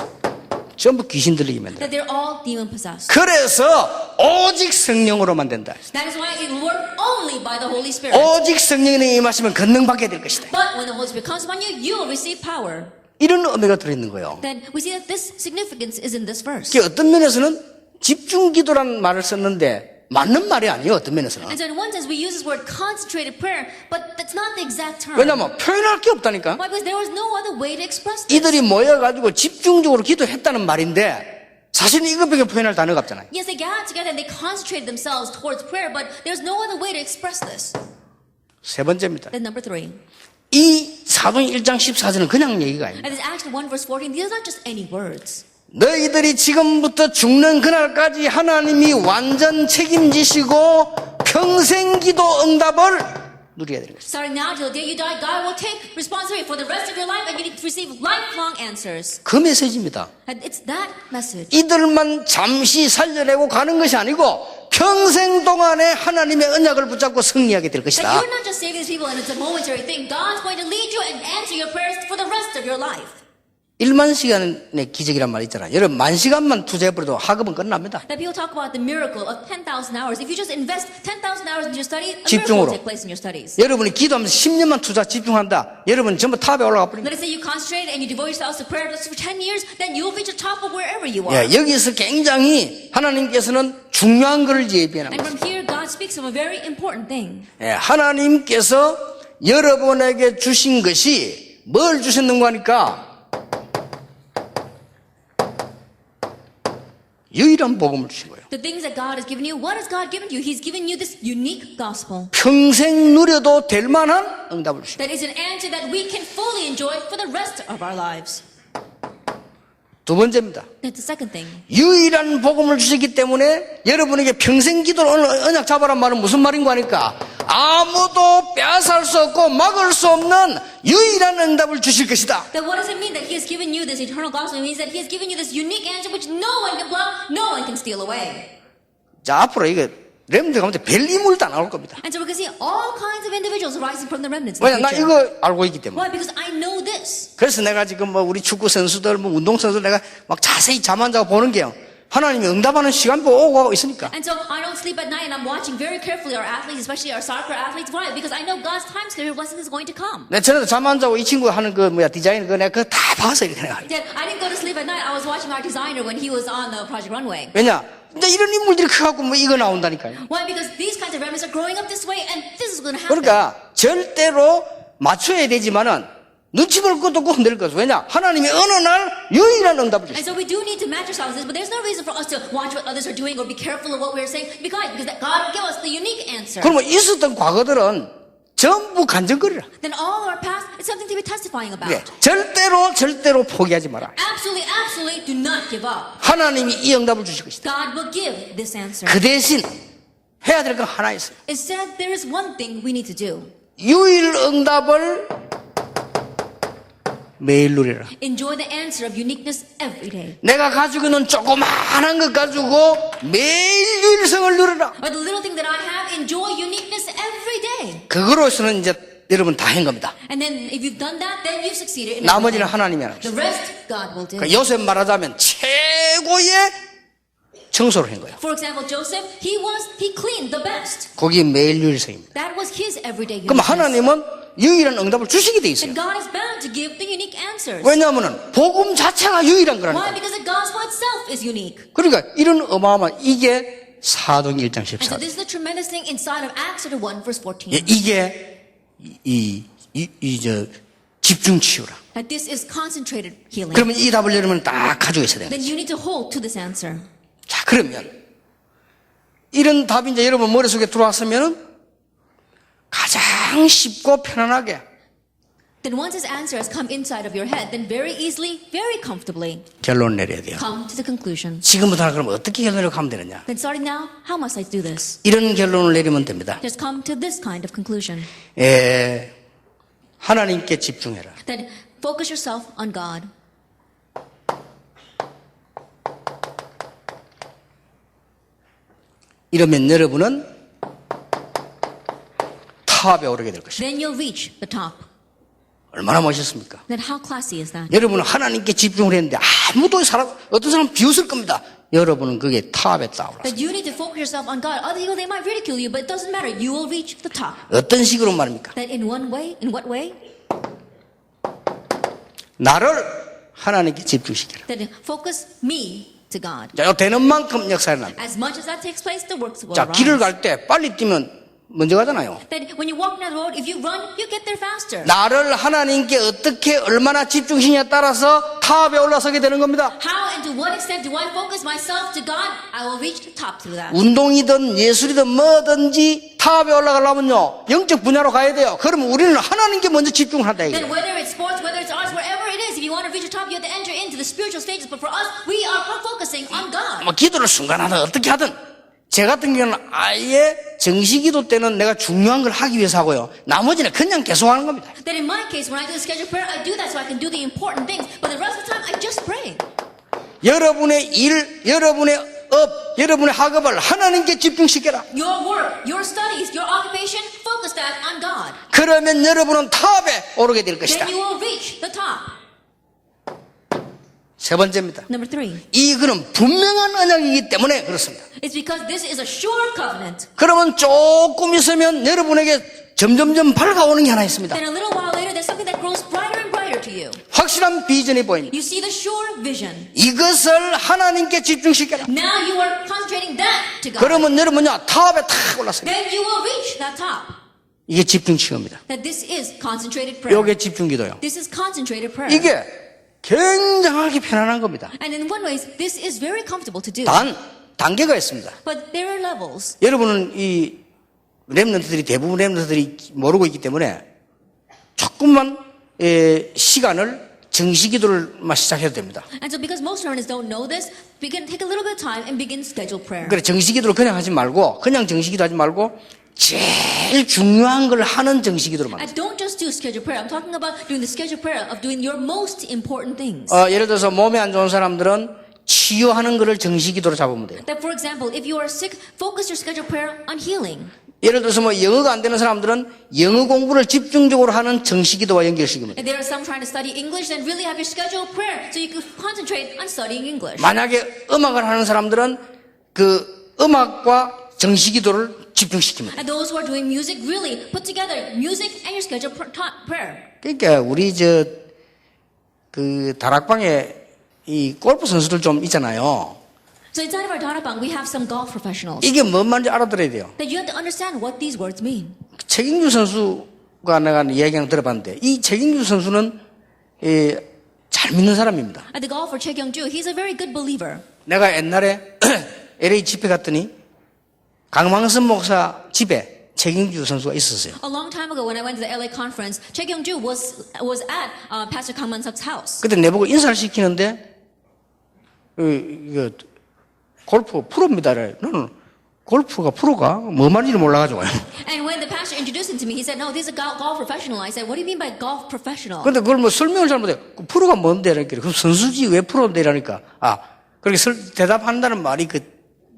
전부 귀신 들리기만 돼. That they're all demon possessed. 그래서 오직 성령으로만 된다. That is why it will work only by the Holy Spirit. 오직 성령이 임하시면 권능 받게 될 것이다. But when the Holy Spirit comes upon you, you will receive power. 이런 의미가 들어있는 거예요. Then we see that this significance is in this verse. 이게 어떤 면에서는 집중 기도란 말을 썼는데 맞는 말이 아니에요. 어떤 면에서는. And so in one sense, we use this word concentrated prayer, but that's not the exact term. 왜냐하면 표현할 게 없다니까. Why? Because there was no other way to express this. 이들이 모여가지고 집중적으로 기도했다는 말인데 사실은 이것밖에 표현할 단어가 없잖아요. Yes, they gathered together and they concentrated themselves towards prayer, but there's no other way to express this. 세 번째입니다. Then number 3. 이 사도행 1장 14절은 그냥 얘기가 아닙니다. And it's actually 1 verse 14. These are not just any words. 너희들이 지금부터 죽는 그날까지 하나님이 완전 책임지시고 평생 기도 응답을 누려야 되는 것입니다. Starting now till the day you die, God will take responsibility for the rest of your life and you need to receive lifelong answers. 그 메시지입니다. And it's that message. 이들만 잠시 살려내고 가는 것이 아니고 평생 동안에 하나님의 언약을 붙잡고 승리하게 될 That 것이다. you're not just saving these people and it's a momentary thing. God's going to lead you and answer your prayers for the rest of your life. 1만 시간의 기적이란 말 있잖아요. 여러분, 10,000시간만 투자해버려도 학업은 끝납니다. That people talk about the miracle of 10,000 hours. If you just invest 10,000 hours into your study, a miracle 집중으로. will take place in your studies. 여러분이 기도하면서 10년만 집중한다. 여러분 전부 탑에 올라가 버립니다. Let us say you concentrate and you devote yourselves to prayer just for 10 years, then you'll reach the top of wherever you are. 예, 여기서 굉장히 하나님께서는 중요한 것을 예비해 And 놨습니다. from here, God speaks of a very important thing. 예, 하나님께서 여러분에게 주신 것이 뭘 주셨는가 하니까 유일한 복음을 주신 거예요. The things that God has given you, what has God given you? He's given you this unique gospel. 평생 누려도 될 만한 응답을 주신 거예요. That is an answer that we can fully enjoy for the rest of our lives. 두 번째입니다. That's the second thing. 유일한 복음을 주셨기 때문에 여러분에게 평생 기도로 언약 잡아란 말은 무슨 말인가 하니까 아무도 빼앗을 수 없고 막을 수 없는 유일한 응답을 주실 것이다. Then what does it mean that He has given you this eternal gospel? It means that He has given you this unique answer which no one can block, no one can steal away. 자, 앞으로 이게 렘들 가운데 별 인물도 안 나올 겁니다. And so we're going to see all kinds of individuals rising from the remnants in 왜냐, the 나 future. 이거 알고 있기 때문에. Why? Because I know this. 그래서 내가 지금 뭐 우리 축구 선수들, 뭐 운동 선수들 내가 막 자세히 잠 안 자고 보는 게요. 하나님이 응답하는 시간도 오고 있으니까. And so I don't sleep at night and I'm watching very carefully our athletes, especially our soccer athletes. Why? Because I know God's time schedule blessing is going to come. 내 전에도 잠 안 자고 이 친구 하는 그 디자인 그거 내가 그거 다 봐서 이렇게 내가. Yet I didn't go to sleep at night. I was watching our designer when he was on the Project Runway. 왜냐? 근데 이런 인물들이 커갖고 뭐 이거 나온다니까요. Why? Because these kinds of remnants are growing up this way and this is going to happen. 그러니까 절대로 맞춰야 되지만은 눈치 볼 것도 없고 흔들 것도. 왜냐? 하나님이 어느 날 유일한 응답을 주셨어요. And so we do need to match ourselves with this, but there's no reason for us to watch what others are doing or be careful of what we're saying because God gave us the unique answer. 그러면 있었던 과거들은 전부 간증거리라. Then all our past is something to be testifying about. 예, 절대로 포기하지 마라. Absolutely do not give up. 하나님이 이 응답을 주실 것이다. God will give this answer. 그 대신 해야 될 건 하나 있어요. Instead, there is one thing we need to do. 유일 응답을 매일 누리라. Enjoy the answer of uniqueness every day. 내가 가지고 있는 조그마한 것 가지고 매일 유일성을 누리라. Or the little thing that I have, enjoy uniqueness every day. 그거로서는 이제 여러분 다 한 겁니다. And then if you've done that, then you've succeeded. In 나머지는 everything. 하나님이 하는 The 것이죠. rest, God will do. 그러니까 요셉 말하자면 최고의 청소를 한 거예요. For example, Joseph, he cleaned the best. 거기 매일 유일성입니다. That was his everyday 그럼 uniqueness. 하나님은 유일한 응답을 주시게 돼 있어요. And God is bound to give the unique answers. 왜냐하면 복음 자체가 유일한 Why? 거라니까. Because the gospel itself is unique. 그러니까 이런 어마어마한 이게 사도행 1장 And so 14절. this is the tremendous thing inside of Acts chapter 1 verse 14. 예, 이게 집중 치유라. That this is concentrated healing. 그러면 이 답을 여러분 딱 가지고 있어야 되는 Then 거죠. you need to hold to this answer. 자, 그러면 이런 답이 이제 여러분 머릿속에 들어왔으면 가장 쉽고 편안하게 Then once this answer has come inside of your head, then very easily, very comfortably, 결론을 내려야 돼요. come to the conclusion. 지금부터 그럼 어떻게 결론을 가면 되느냐? Then starting now, how must I do this? 이런 결론을 내리면 됩니다. Just come to this kind of conclusion. 하나님께 집중해라. Then focus yourself on God. 이러면 여러분은 탑에 오르게 될 것입니다. Then you'll reach the top. 얼마나 멋있습니까? Then how classy is that? 여러분은 하나님께 집중을 했는데 아무도 어떤 사람은 비웃을 겁니다. 여러분은 그게 탑에 따오라. That you need to focus yourself on God. Other people, they might ridicule you, but it doesn't matter. You will reach the top. 어떤 식으로 말입니까? That in one way, in what way? 나를 하나님께 집중시키라. That focus me to God. 자, 되는 만큼 역사를 납니다. As much as that takes place, the works will 자, 길을 arise. 갈 때 빨리 뛰면 먼저 가잖아요. That when you walk down the road, if you run, you get there faster. 나를 하나님께 어떻게 얼마나 집중시키냐에 따라서 탑에 올라서게 되는 겁니다. How and to what extent do I focus myself to God? I will reach the top through that. 운동이든 예술이든 뭐든지 탑에 올라가려면요 영적 분야로 가야 돼요. 그러면 우리는 하나님께 먼저 집중을 한다 Then 이거예요. whether it's sports, whether it's arts, wherever it is, if you want to reach the top, you have to enter into the spiritual stages. But for us, we are focusing on God. 뭐 기도를 순간하든 어떻게 하든 제 같은 경우는 아예 정시기도 때는 내가 중요한 걸 하기 위해서 하고요. 나머지는 그냥 계속 하는 겁니다. Then in my case, when I do the scheduled prayer, I do that so I can do the important things. But the rest of the time, I just pray. 여러분의 일, 여러분의 업, 여러분의 학업을 하나님께 집중시켜라. Your work, your studies, your occupation, focus that on God. 그러면 여러분은 탑에 오르게 될 것이다. Then you will reach the top. 세 번째입니다. Number 3. 이거는 분명한 언약이기 때문에 그렇습니다. It's because this is a sure covenant. 그러면 조금 있으면 여러분에게 점점점 밝아오는 게 하나 있습니다. Then a little while later, there's something that grows brighter and brighter to you. 확실한 비전이 보입니다. You see the sure vision. 이것을 하나님께 집중시켜라. Now you are concentrating that to God. 그러면 여러분요 탑에 탁 올랐어요. Then you will reach that top. 이게 집중치유입니다. That this is concentrated prayer. 이게 집중기도요. This is concentrated prayer. 이게 굉장하게 편안한 겁니다. And in one way, this is very comfortable to do. 단 단계가 있습니다. But there are levels. 여러분은 이 렘넌트들이 대부분 렘넌트들이 모르고 있기 때문에 조금만 시간을 정시기도를 시작해도 됩니다. And so because most learners don't know this, take a little bit of time and begin scheduled prayer. 그래 정시기도를 그냥 하지 말고 그냥 정시기도 하지 말고 제일 중요한 걸 하는 정시기도를 만들어요. And don't just do scheduled prayer. I'm talking about doing the scheduled prayer of doing your most important things. 예를 들어서 몸에 안 좋은 사람들은 치유하는 것을 정시기도로 잡으면 돼요. That for example, if you are sick, focus your scheduled prayer on healing. 예를 들어서 영어가 안 되는 사람들은 영어 공부를 집중적으로 하는 정시기도와 연결시키면 돼요. If there are some trying to study English, then really have your scheduled prayer so you can concentrate on studying English. 만약에 음악을 하는 사람들은 그 음악과 정시기도를 집중시키면 돼요. And those who are doing music, really put together music and your scheduled prayer. 그러니까 우리 그 다락방에 이 골프 선수들 좀 있잖아요. So inside of our Darabang, we have some golf professionals. 이게 뭔 말인지 알아들어야 돼요. That you have to understand what these words mean. 책임주 선수가 내가 이야기 하나 들어봤는데 이 책임주 선수는 잘 믿는 사람입니다. And the golfer Chae Kyung-ju, he's a very good believer. 내가 옛날에 LA 집회 갔더니 강망선 목사 집에 책임주 선수가 있었어요. A long time ago, when I went to the LA conference, Chae Kyung-ju was at Pastor Kang Man-seok's house. 그때 내보고 인사를 시키는데 이거 골프 프로입니다. 나는 골프가 프로가 뭐 말인지 몰라가지고. And when the pastor introduced him to me, he said, "No, this is a golf professional." I said, "What do you mean by golf professional?" 근데 그걸 뭐 설명을 잘못해. 프로가 뭔데? 이러니까 그 선수지 왜 프로인데? 이러니까 그렇게 대답한다는 말이 그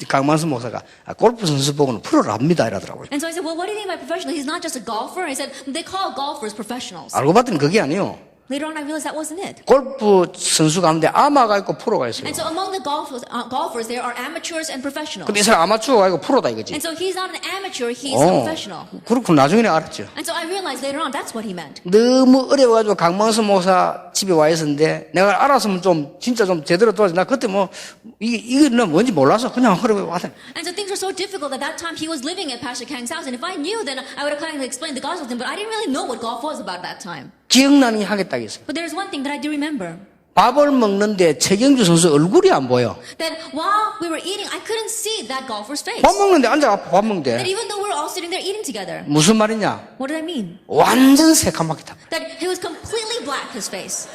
강만수 목사가 골프 선수 보고는 프로랍니다 이러더라고요. And so I said, "Well, what do you mean by professional? He's not just a golfer." I said, "They call golfers professionals." 알고 봤더니 그게 아니에요. Later on, I realized that wasn't it. 골프 선수 가운데 아마가 있고 프로가 있어요. And so among the golfers, there are amateurs and professionals. 근데 이 사람 아마추어가 아니고 프로다 이거지. And so he's not an amateur; he's a professional. 그렇고 나중에 알았죠. And so I realized later on that's what he meant. 너무 어려워가지고 강만수 목사 집에 와 있었는데 내가 알았으면 좀 진짜 좀 제대로 도와줘. 나 그때 뭐 이게 뭔지 몰라서 그냥 그러고 왔다. And so things were so difficult at that time. He was living at Pastor Kang's house, and if I knew, then I would have kind of explained the gospel to him. But I didn't really know what golf was about that time. 기억나는 게 하겠다 했어요. But there's one thing that I do remember. 밥을 먹는데 최경주 선수 얼굴이 안 보여. That while we were eating, I couldn't see that golfer's face. 밥 먹는데 앉아서 밥 That 먹는데 even though we were all sitting there eating together. 무슨 말이냐? What did I mean? 완전 새까맣게 타. That he was completely black, his face.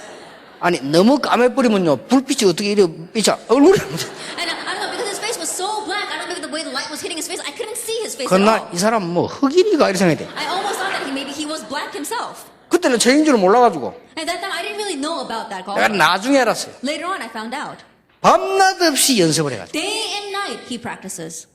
아니 너무 까매버리면요 불빛이 어떻게 이래 비쳐 얼굴이 안 보여. And I don't know, because his face was so black, I don't know, because the way the light was hitting his face, I couldn't see his face at 그러나 all. 이 sa람 뭐 흑인이가 이렇게 생각해. I almost thought that maybe he was black himself. 그때는 최경주를 몰라가지고 At that time, I didn't really know about that 내가 golfer. 나중에 알았어요. Later on, I found out. 밤낮 없이 연습을 해가지고 Day and night, he practices.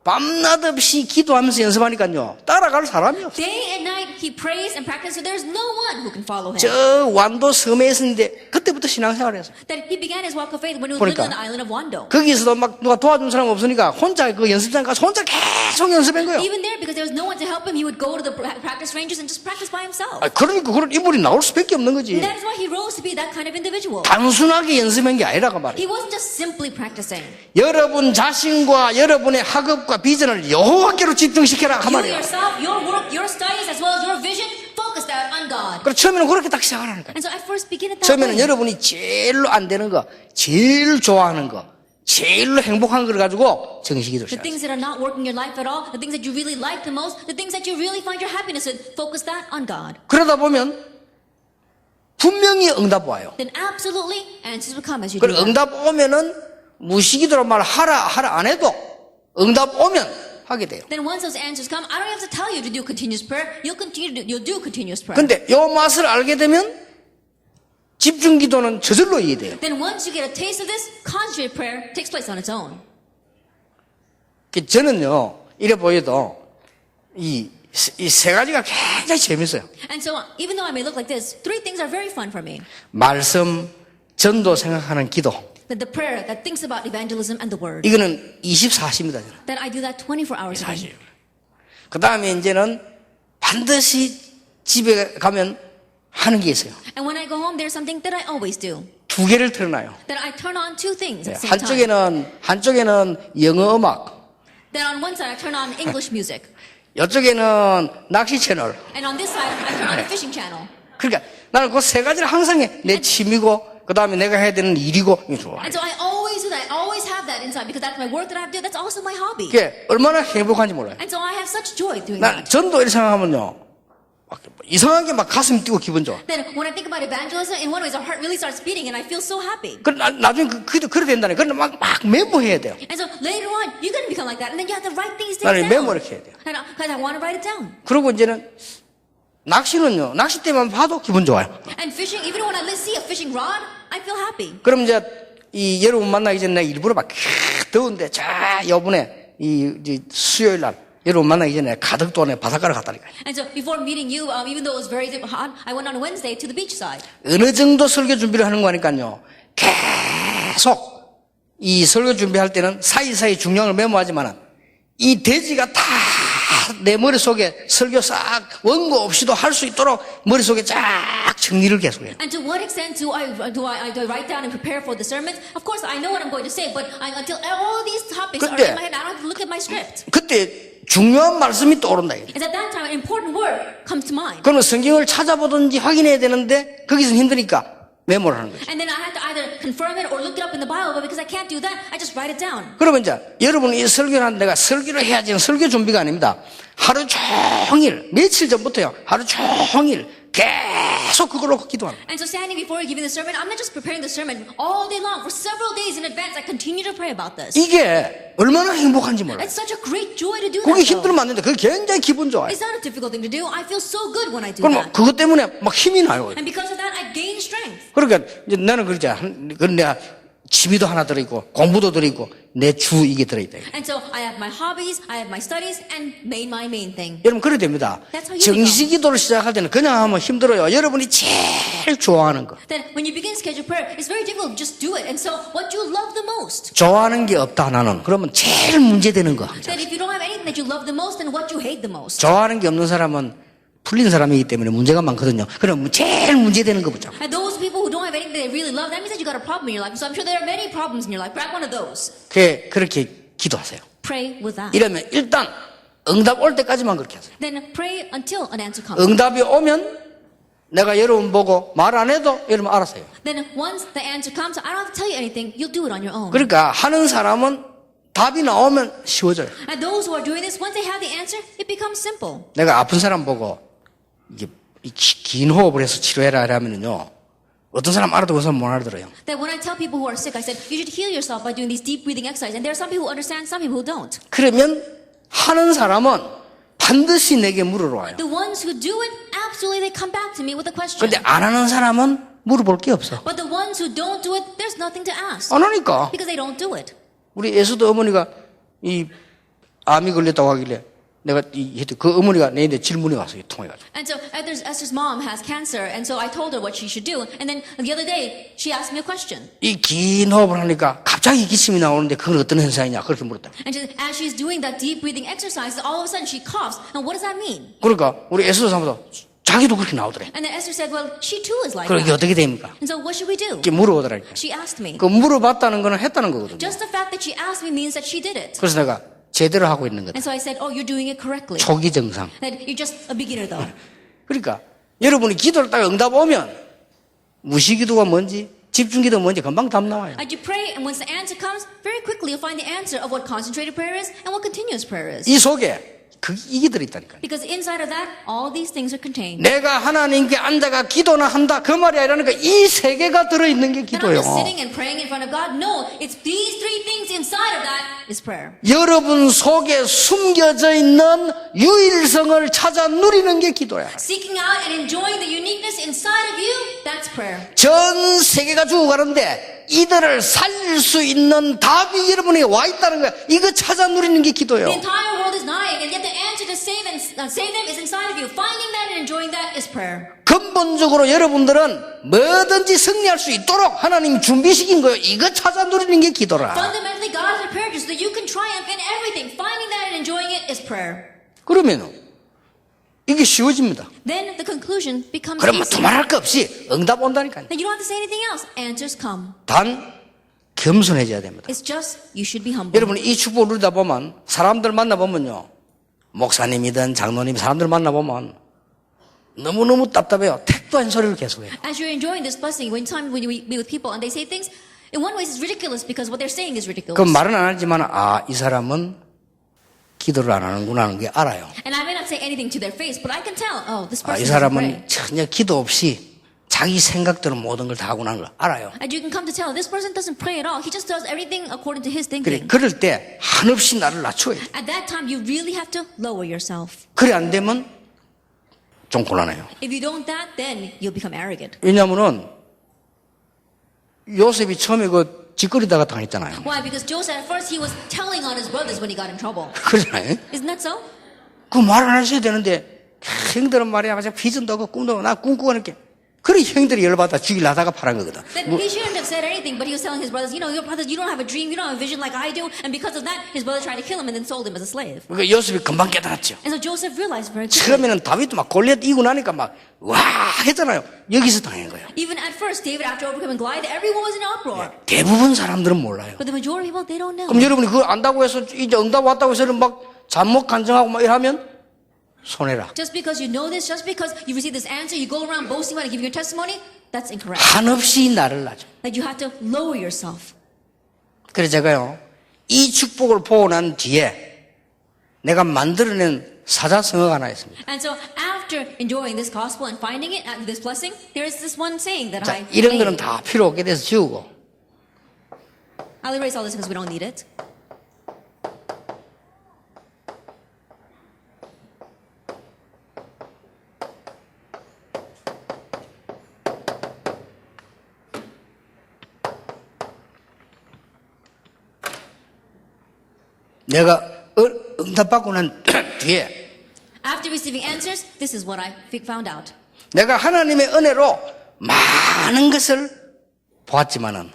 밤낮 없이 기도하면서 연습하니까요 따라갈 사람이 없어요. Day and night, he prays and practices, so there's no one who can follow him. 저 완도 섬에 있었는데 그때부터 신앙생활을 했어요. That he began his walk of faith when he was living 그러니까. on the island of Wando. 거기서도 막 누가 도와준 사람 없으니까 혼자 그 연습장 가서 혼자 계속 연습한 거예요. Even there, because there was no one to help him, he would go to the practice ranges and just practice by himself. 그러니까 그런 인물이 나올 수밖에 없는 거지. And that is why he rose to be that kind of individual. 단순하게 연습한 게 아니라고 말이에요. He wasn't just simply practicing. 여러분 자신과 여러분의 학업과 비전을 여호와께로 집중시켜라 그 You 말이에요. yourself, your work, your studies, as well as your vision, focus that on God. 그래서 처음에는 그렇게 딱 시작하라니까. And so I first begin it that 처음에는 way. 여러분이 제일로 안 되는 거, 제일 좋아하는 거, 제일로 행복한 걸 가지고 정식기도를 The 시작해요. things that are not working in your life at all, the things that you really like the most, the things that you really find your happiness with, focus that on God. 그러다 보면 분명히 응답 와요. Then absolutely answers will come as you do 그리고 that. 응답 오면은 무시기도란 말 하라 안 해도 응답 오면 하게 돼요. Then once those answers come, I don't have to tell you to do continuous prayer. You'll do continuous prayer. 근데 요 맛을 알게 되면 집중기도는 저절로 이해돼요. Then once you get a taste of this, concentrated prayer takes place on its own. 저는요 이래 보여도 이 세 가지가 굉장히 재밌어요. And so even though I may look like this, three things are very fun for me. 말씀, 전도 생각하는 기도. That the prayer that thinks about evangelism and the word. 이거는 24시입니다. 저는. That I do that 24 hours a day. 그 다음에 이제는 반드시 집에 가면 하는 게 있어요. And when I go home, there's something that I always do. 두 개를 틀어놔요. That I turn on two things at the same time. 한쪽에는 영어 음악, Then on one side, I turn on English music. 이쪽에는 낚시 채널. And on this side, I turn on the fishing channel. 그러니까 나는 그 세 가지를 항상 해. 내 취미고, 그 다음에 내가 해야 되는 일이고, 이거 좋아. And so I always do that. I always have that inside because that's my work that I have to do. That's also my hobby. 그게 얼마나 행복한지 몰라요. And so I have such joy doing 난 that. 전도 이렇게 생각하면요, 막 이상하게 막 가슴이 뛰고 기분 좋아. Then when I think about evangelism, in one way, our heart really starts beating and I feel so happy. 그 나중에 그래 된다네. 그런데 막 메모해야 돼요. And so later on, you're going to become like that. And then you have to write things 나는 down. 메모를 해야 돼요. Because I want to write it down. 그리고 이제는 낚시는요, 낚시 때만 봐도 기분 좋아요. And fishing, even when I see a fishing rod, I feel happy. 그럼 이제 이 여러분 만나기 전에 내가 일부러 막 더운데 자 요번에 이 수요일 날 여러분 만나기 전에 가덕 돈에 바닷가를 갔다니까요. And so before meeting you, even though it was very hot, I went on a Wednesday to the beach side. 어느 정도 설교 준비를 하는 거니까요. 계속 이 설교 준비할 때는 사이사이 중요한 걸 메모하지만은 이 돼지가 다 내 머릿속에 설교 싹 원고 없이도 할 수 있도록 머릿속에 쫙 정리를 계속해요. And to what extent do I write down and prepare for the sermons? Of course, I know what I'm going to say, but until all these topics are in my head, I don't have to look at my script. 그때 중요한 말씀이 떠오른다. And at that time, an important word comes to mind. 그러면 성경을 찾아보든지 확인해야 되는데 거기서 힘드니까 메모를 하는 거죠. And then I have to either confirm it or look it up in the Bible, but because I can't do that, I just write it down. 그러면 이제 여러분이 이 설교를 하는 내가 설교를 해야지 설교 준비가 아닙니다. 하루 종일 며칠 전부터요. 하루 종일 계속 그걸로 기도하는 거예요. And so standing before you giving the sermon, I'm not just preparing the sermon all day long. For several days in advance, I continue to pray about this. 이게 얼마나 행복한지 몰라요. It's such a great joy to do 그게 that. though. 힘들면 안 되는데 그게 굉장히 기분 좋아요. It's not a difficult thing to do. I feel so good when I do 그럼 that. 그것 때문에 막 힘이 나요. And because of that, I gain strength. 그러니까 이제 나는 그러자. 그런 내가 취미도 하나 들어있고 공부도 들어있고 내 주 이게 들어있다. And so I have my hobbies, I have my studies, and my main thing. 여러분 그래야 됩니다. That's how you 정식기도를 시작할 때는 그냥 하면 힘들어요. 여러분이 제일 좋아하는 거. Then when you begin scheduled prayer, it's very difficult. Just do it. And so what you love the most. 좋아하는 게 없다 나는. 그러면 제일 문제되는 거. Then if you don't have anything that you love the most, then what you hate the most. 좋아하는 게 없는 사람은 풀린 사람이기 때문에 문제가 많거든요. 그럼 제일 문제되는 거 보자. And those people who don't have anything they really love, that means that you got a problem in your life. So I'm sure there are many problems in your life. Grab one of those. 그렇게 기도하세요. Pray with that. 이러면 일단 응답 올 때까지만 그렇게 하세요. Then pray until an answer comes. 응답이 오면 내가 여러분 보고 말 안 해도 여러분 알아서요. Then once the answer comes, I don't have to tell you anything. You'll do it on your own. 그러니까 하는 사람은 답이 나오면 쉬워져요. And those who are doing this, once they have the answer, it becomes simple. 내가 아픈 사람 보고 이게 긴 호흡을 해서 치료해라 하면은요. 어떤 사람 알아듣고 어떤 사람 못 알아들어요. That when I tell people who are sick, I said, you should heal yourself by doing these deep breathing exercises. And there are some people who understand, some people who don't. 그러면 하는 사람은 반드시 내게 물으러 와요. The ones who do it, absolutely they come back to me with a question. 근데 안 하는 사람은 물어볼 게 없어. But the ones who don't do it, there's nothing to ask. 안 하니까. Because they don't do it. 우리 예수도 어머니가 이 암이 걸렸다고 하길래 내가 그 어머니가 내한테 질문이 왔어요. 통해가지고. And so Esther's mom has cancer, and so I told her what she should do. And then the other day, she asked me a question. 이 긴 호흡을 하니까 갑자기 기침이 나오는데 그건 어떤 현상이냐 그렇게 물었다. And as she's doing that deep breathing exercise, all of a sudden she coughs. Now what does that mean? 그러니까 우리 에스더 사모도 자기도 그렇게 나오더래. And then Esther said, well, she too is like 그렇게 that. 어떻게 됩니까? And so what should we do? 이렇게 물어보더라니까. She asked me. 그 물어봤다는 거는 했다는 거거든요. Just the fact that she asked me means that she did it. 그래서 내가 제대로 하고 있는 거다. And so I said, oh, you're doing it correctly. 초기 정상. That you're just a beginner though. 그러니까 여러분이 기도를 딱 응답 오면 무시기도가 뭔지 집중기도 뭔지 금방 답 나와요. As you pray, and once the answer comes, very quickly you'll find the answer of what concentrated prayer is and what continuous prayer is. 이 속에 이게 들어있다니까요. Because inside of that, all these things are contained. 내가 하나님께 앉아가 기도나 한다 그 말이 아니라니까 이 세 개가 들어있는 게 That I'm 기도예요. just sitting and praying in front of God. No, it's these three things inside of that is prayer. 여러분 속에 숨겨져 있는 유일성을 찾아 누리는 게 기도야. Seeking out and enjoying the uniqueness inside of you, that's prayer. 전 세계가 죽어가는데 이들을 살릴 수 있는 답이 여러분에게 와 있다는 거야. 이거 찾아 누리는 게 The 기도예요. entire world is dying, and yet the answer to save them is inside of you. Finding that and enjoying that is prayer. 근본적으로 여러분들은 뭐든지 승리할 수 있도록 하나님이 준비시킨 거예요. 이거 찾아 누리는 게 기도라. Fundamentally, God has prepared you so that you can triumph in everything. Finding that and enjoying it is prayer. 그러면 이게 쉬워집니다. Then the conclusion becomes 그러면 easy. 두말할 거 없이 응답 온다니까요. Then you don't have to say anything else. Answers come. 단 겸손해져야 됩니다. It's just you should be humble. 여러분 이 축복을 누리다 보면 사람들 만나보면요. 목사님이든 장로님 사람들 만나보면 너무너무 답답해요. 택도 안 소리를 계속해요. As you're enjoying this blessing, when you meet with people and they say things, in one way it's ridiculous because what they're saying is ridiculous. 그럼 말은 안 하지만 이 사람은 기도를 안 하는구나 하는 게 알아요. And I may not say anything to their face, but I can tell, this person 이 doesn't 사람은 pray. 전혀 기도 없이 자기 생각대로 모든 걸 다 하고 나는 걸 알아요. And you can come to tell, this person doesn't pray at all. He just does everything according to his 그래, thinking. 그럴 때 한없이 나를 낮춰야 돼. At that time, you really have to lower yourself. 그래 안 되면 좀 곤란해요. If you don't that, then you'll become arrogant. 왜냐하면은 요셉이 처음에 그 짓거리다가 당했잖아요. Why? Because Joseph, at first, he was telling on his brothers when he got in trouble. 그러잖아요. Isn't that so? 그 말 안 하셔야 되는데 형들은 말이야 맞아 비전도 없고 꿈도 없고 나 꿈꾸고 하는 게 그래 형들이 열받아 죽이려 하다가 팔은 거거든. Then he shouldn't have said anything, but he was telling his brothers, your brothers, you don't have a dream, you don't have a vision like I do, and because of that, his brother tried to kill him and then sold him as a slave. 그 요셉이 금방 깨달았죠. And so Joseph realized very quickly. 처음에는 다윗도 막 골리앗 이기고 나니까 막 와 했잖아요. 여기서 당한 거예요. Even at first, David, after overcoming Goliath, everyone was in uproar. 대부분 사람들은 몰라요. But the majority of people, they don't know. 그럼 여러분이 그거 안다고 해서 이제 응답 왔다고 해서 막 잠못 간증하고 막 이러면 손해라. Just because you know this, just because you receive this answer, you go around boasting about it, giving your testimony, that's incorrect. 한없이 나를 낮춰. That you have to lower yourself. 그래서 제가요 이 축복을 보고 난 뒤에 내가 만들어낸 사자성어가 하나 있습니다. And so after enjoying this gospel and finding it, this blessing, there is this one saying that 자, I 이런 거는 made. 다 필요 없게 돼서 지우고 I'll erase all this because we don't need it. 내가 응답받고 난 뒤에 After receiving answers, this is what I found out. 내가 하나님의 은혜로 많은 것을 보았지만은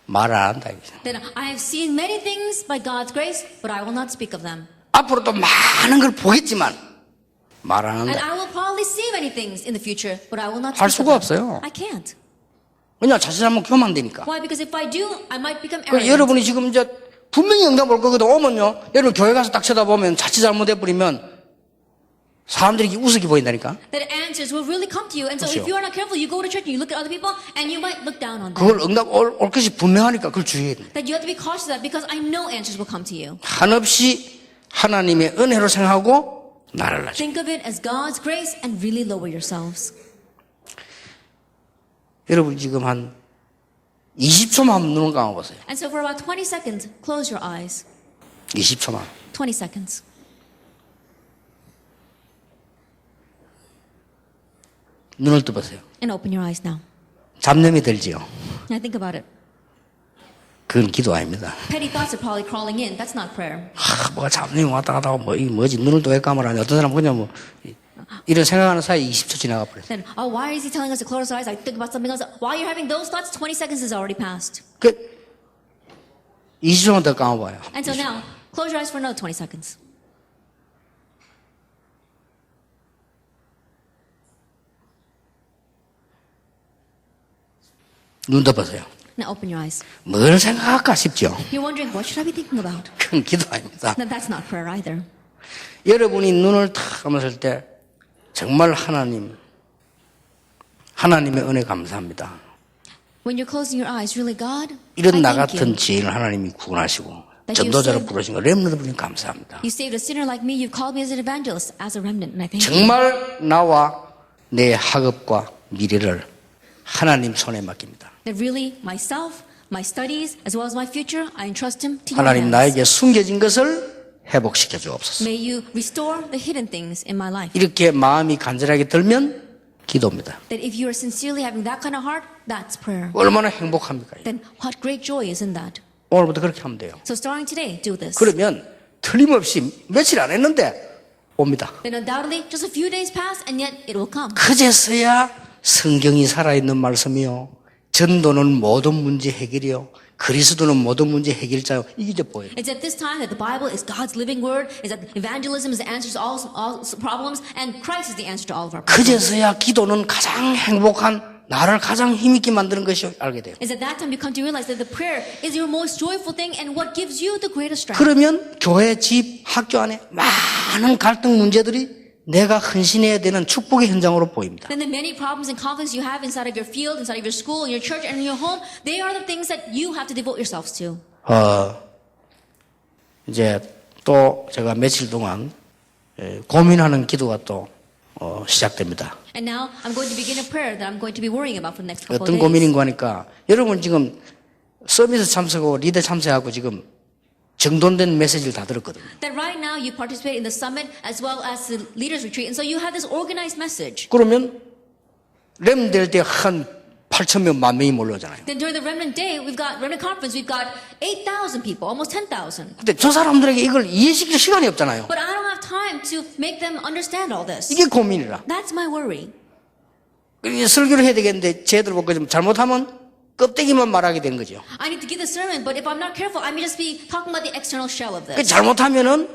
말 안 한다. Then I have seen many things by God's grace, but I will not speak of them. 앞으로도 많은 걸 보겠지만 말 안 And 한다. I will probably see many things in the future, but I will not 할 speak 수가 of them. 없어요. I can't. 왜냐 자칫하면 교만되니까. Why? Because if I do, I might become 그 arrogant. 여러분이 지금 이제 분명히 응답 올 거거든. 오면요. 여러분 교회 가서 딱 쳐다보면 자칫 잘못해 버리면 사람들이 우습게 보인다니까. That answers will really come to you. And so 그렇죠. if you are not careful, you go to church and you look at other people and you might look down on them. 그걸 응답 올 것이 분명하니까 그걸 주의해야 돼. That you have to be cautious of that because I know answers will come to you. 한없이 하나님의 은혜로 생각하고 나를 낮춰. Think of it as God's grace and really lower yourselves. 여러분 지금 한 20초만 한번 눈을 감아보세요. And so for about 20 seconds, close your eyes. 20초만. 20 seconds. 눈을 떠보세요. And open your eyes now. 잡념이 들지요. Now think about it. 그건 기도 아닙니다. Petty thoughts are probably crawling in. That's not prayer. 뭐가 잡념이 왔다 갔다 하고 이게 뭐지 눈을 또 왜 감으라니 어떤 사람은 그냥 뭐 이런 생각하는 사이에 20초 지나가 버렸어요. Then, why is he telling us to close our eyes? I think about something else. While you're having those thoughts, 20 seconds has already passed. 그 20초만 더 감아봐요. And so now, close your eyes for another 20 seconds. 눈 떠보세요. Now open your eyes. 뭘 생각할까 싶죠. You're wondering, what should I be thinking about? 그건 기도 아닙니다. Then that's not prayer either. 여러분이 눈을 탁 감았을 때 정말 하나님의 은혜 감사합니다. When you're closing your eyes, really, God, 이런 나 I thank 같은 you. 지인을 하나님이 구원하시고 That 전도자로 you saved- 부르신 거 렘넌트 부르신 거 감사합니다. You saved a sinner like me. You've called me as an evangelist, as a remnant, and I thank you. 정말 나와 내 학업과 미래를 하나님 손에 맡깁니다. That really, myself, my studies, as well as my future, I entrust Him to your 하나님 hands. 나에게 숨겨진 것을 회복시켜 주옵소서. May you restore the hidden things in my life. 이렇게 마음이 간절하게 들면 기도입니다. That if you are sincerely having that kind of heart, that's prayer. 얼마나 행복합니까? Then what great joy is in that. 오늘부터 그렇게 하면 돼요. So starting today, do this. 그러면 틀림없이 며칠 안 했는데 옵니다. Then undoubtedly, just a few days pass, and yet it will come. 그제서야 성경이 살아있는 말씀이요. 전도는 모든 문제 해결이요. 그리스도는 모든 문제 해결자요. 이게 이제 보여요. It's at this time that the Bible is God's living word, is that evangelism is the answer to all problems, and Christ is the answer to all of our problems. 그제서야 기도는 가장 행복한, 나를 가장 힘있게 만드는 것이 알게 돼요. It's at that time you come to realize that the prayer is your most joyful thing and what gives you the greatest strength. 그러면 교회, 집, 학교 안에 많은 갈등 문제들이 내가 헌신해야 되는 축복의 현장으로 보입니다. Then the many problems and conflicts you have inside of your field, inside of your school, in your church, and in your home, they are the things that you have to devote yourselves to. 이제 또 제가 며칠 동안 고민하는 기도가 또 시작됩니다. And now I'm going to begin a prayer that I'm going to be worrying about for the next couple of 어떤 days. 고민인가 하니까 여러분 지금 서비스 참석하고 리더 참석하고 지금 정돈된 메시지를 다 들었거든요. That right now you participate in the summit as well as the leaders retreat, and so you have this organized message. 그러면 렘 될 때 한 8,000명, 10,000명이 몰려오잖아요. Then during the remnant day, we've got remnant conference, we've got 8,000 people, almost 10,000. 근데 저 사람들에게 이걸 이해시킬 시간이 없잖아요. But I don't have time to make them understand all this. 이게 고민이라. That's my worry. 이게 설교를 해야 되겠는데 쟤들 보고 좀 잘못하면 껍데기만 말하게 되는 거죠. I need to give the sermon, but if I'm not careful, I may just be talking about the external shell of 그 this. 잘못하면은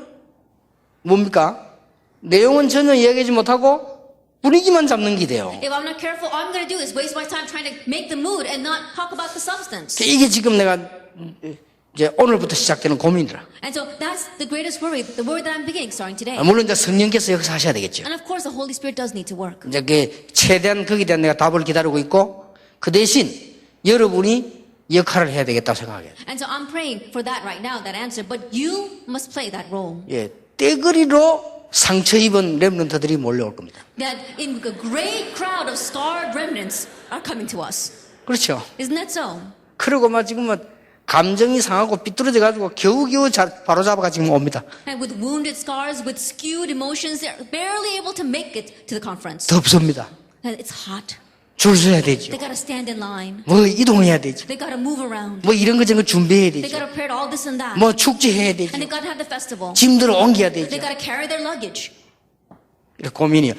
뭡니까? 내용은 전혀 이야기하지 못하고 분위기만 잡는 게 돼요. If I'm not careful, all I'm going to do is waste my time trying to make the mood and not talk about the substance. 이게 지금 내가 이제 오늘부터 시작되는 고민이라. And so that's the greatest worry, the worry that I'm beginning starting today. 물론 이제 성령께서 역사하셔야 되겠죠. And of course, the Holy Spirit does need to work. 이제 그 최대한 거기에 대한 내가 답을 기다리고 있고 그 대신 여러분이 역할을 해야 되겠다고 생각해요. And so I'm praying for that right now, that answer. But you must play that role. 예, 떼거리로 상처 입은 렘넌트들이 몰려올 겁니다. That in a great crowd of scarred remnants are coming to us. 그렇죠. Isn't that so? 그리고 막 지금 막 감정이 상하고 삐뚤어져 가지고 겨우겨우 바로 잡아가 지금 옵니다. And with wounded scars, with skewed emotions, they're barely able to make it to the conference. 덥습니다. And it's hot. 줄 서야 되죠. They got to stand in line. 뭐 이동해야 되죠. They got to move around. 뭐 이런 거 저런 거 준비해야 They got 되죠. to prepare all this and that. 뭐 축제해야 And 되죠. they got to have the festival. 짐들을 옮겨야 They 되죠. got to carry their luggage. 이렇게 고민이요.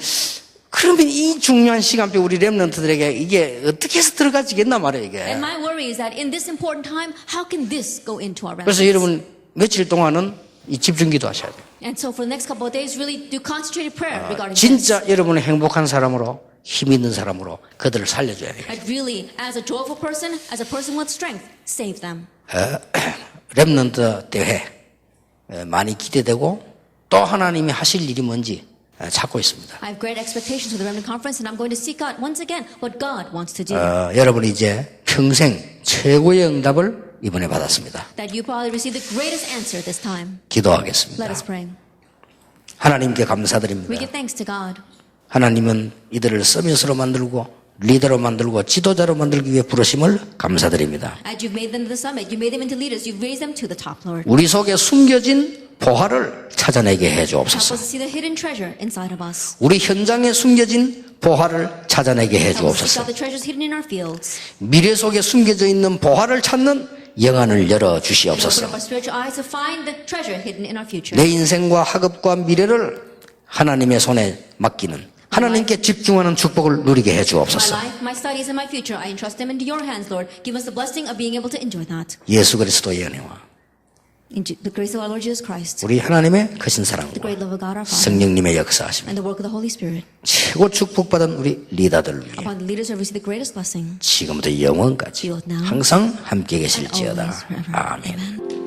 그러면 이 중요한 시간표 우리 렘넌트들에게 이게 어떻게 해서 들어가지겠나 말이에요 이게. And my worry is that in this important time, how can this go into our 그래서 remnants? 여러분 며칠 동안은 이 집중기도 하셔야 돼요. And so for the next couple of days, really do concentrated prayer regarding this. 진짜 여러분의 행복한 사람으로 힘 있는 사람으로 그들을 살려줘야 돼요. And really, as a joyful person, as a person with strength, save them. 렘넌트 대회 많이 기대되고 또 하나님이 하실 일이 뭔지 찾고 있습니다. I have great expectations for the Remnant Conference, and I'm going to seek out once again what God wants to do. 여러분이 이제 평생 최고의 응답을 이번에 받았습니다. That you probably receive the greatest answer this time. 기도하겠습니다. Let us pray. 하나님께 We 감사드립니다. give thanks to God. 하나님은 이들을 서밋으로 만들고 리더로 만들고 지도자로 만들기 위해 부르심을 감사드립니다. As you've made them to the summit, you made them into leaders, you've raised them to the top, Lord. 우리 속에 숨겨진 보화를 찾아내게 해 Help 주옵소서. us to see the hidden treasure inside of us. 우리 현장에 숨겨진 보화를 찾아내게 해 Help us to seek 주옵소서. out the treasures hidden in our fields. 미래 속에 숨겨져 있는 보화를 찾는 영안을 열어 Open 주시옵소서. up our spiritual eyes to find the treasure hidden in our future. 내 인생과 학업과 미래를 하나님의 손에 맡기는 하나님께 집중하는 축복을 누리게 해 My 주옵소서. life, my studies, and my future, I entrust them into your hands, Lord. Give us the blessing of being able to enjoy that. 예수 그리스도의 은혜와 In the grace of our Lord Jesus Christ, 우리 하나님의 크신 the 사랑과 great love of God our Father, 성령님의 역사하심 and the work of the Holy Spirit. 최고 축복받은 우리 리더들을 위해 Upon the leaders who have received the greatest blessing, 지금부터 영원까지 be with now 항상 함께 and 계실지어다. always forever. 아멘. Amen.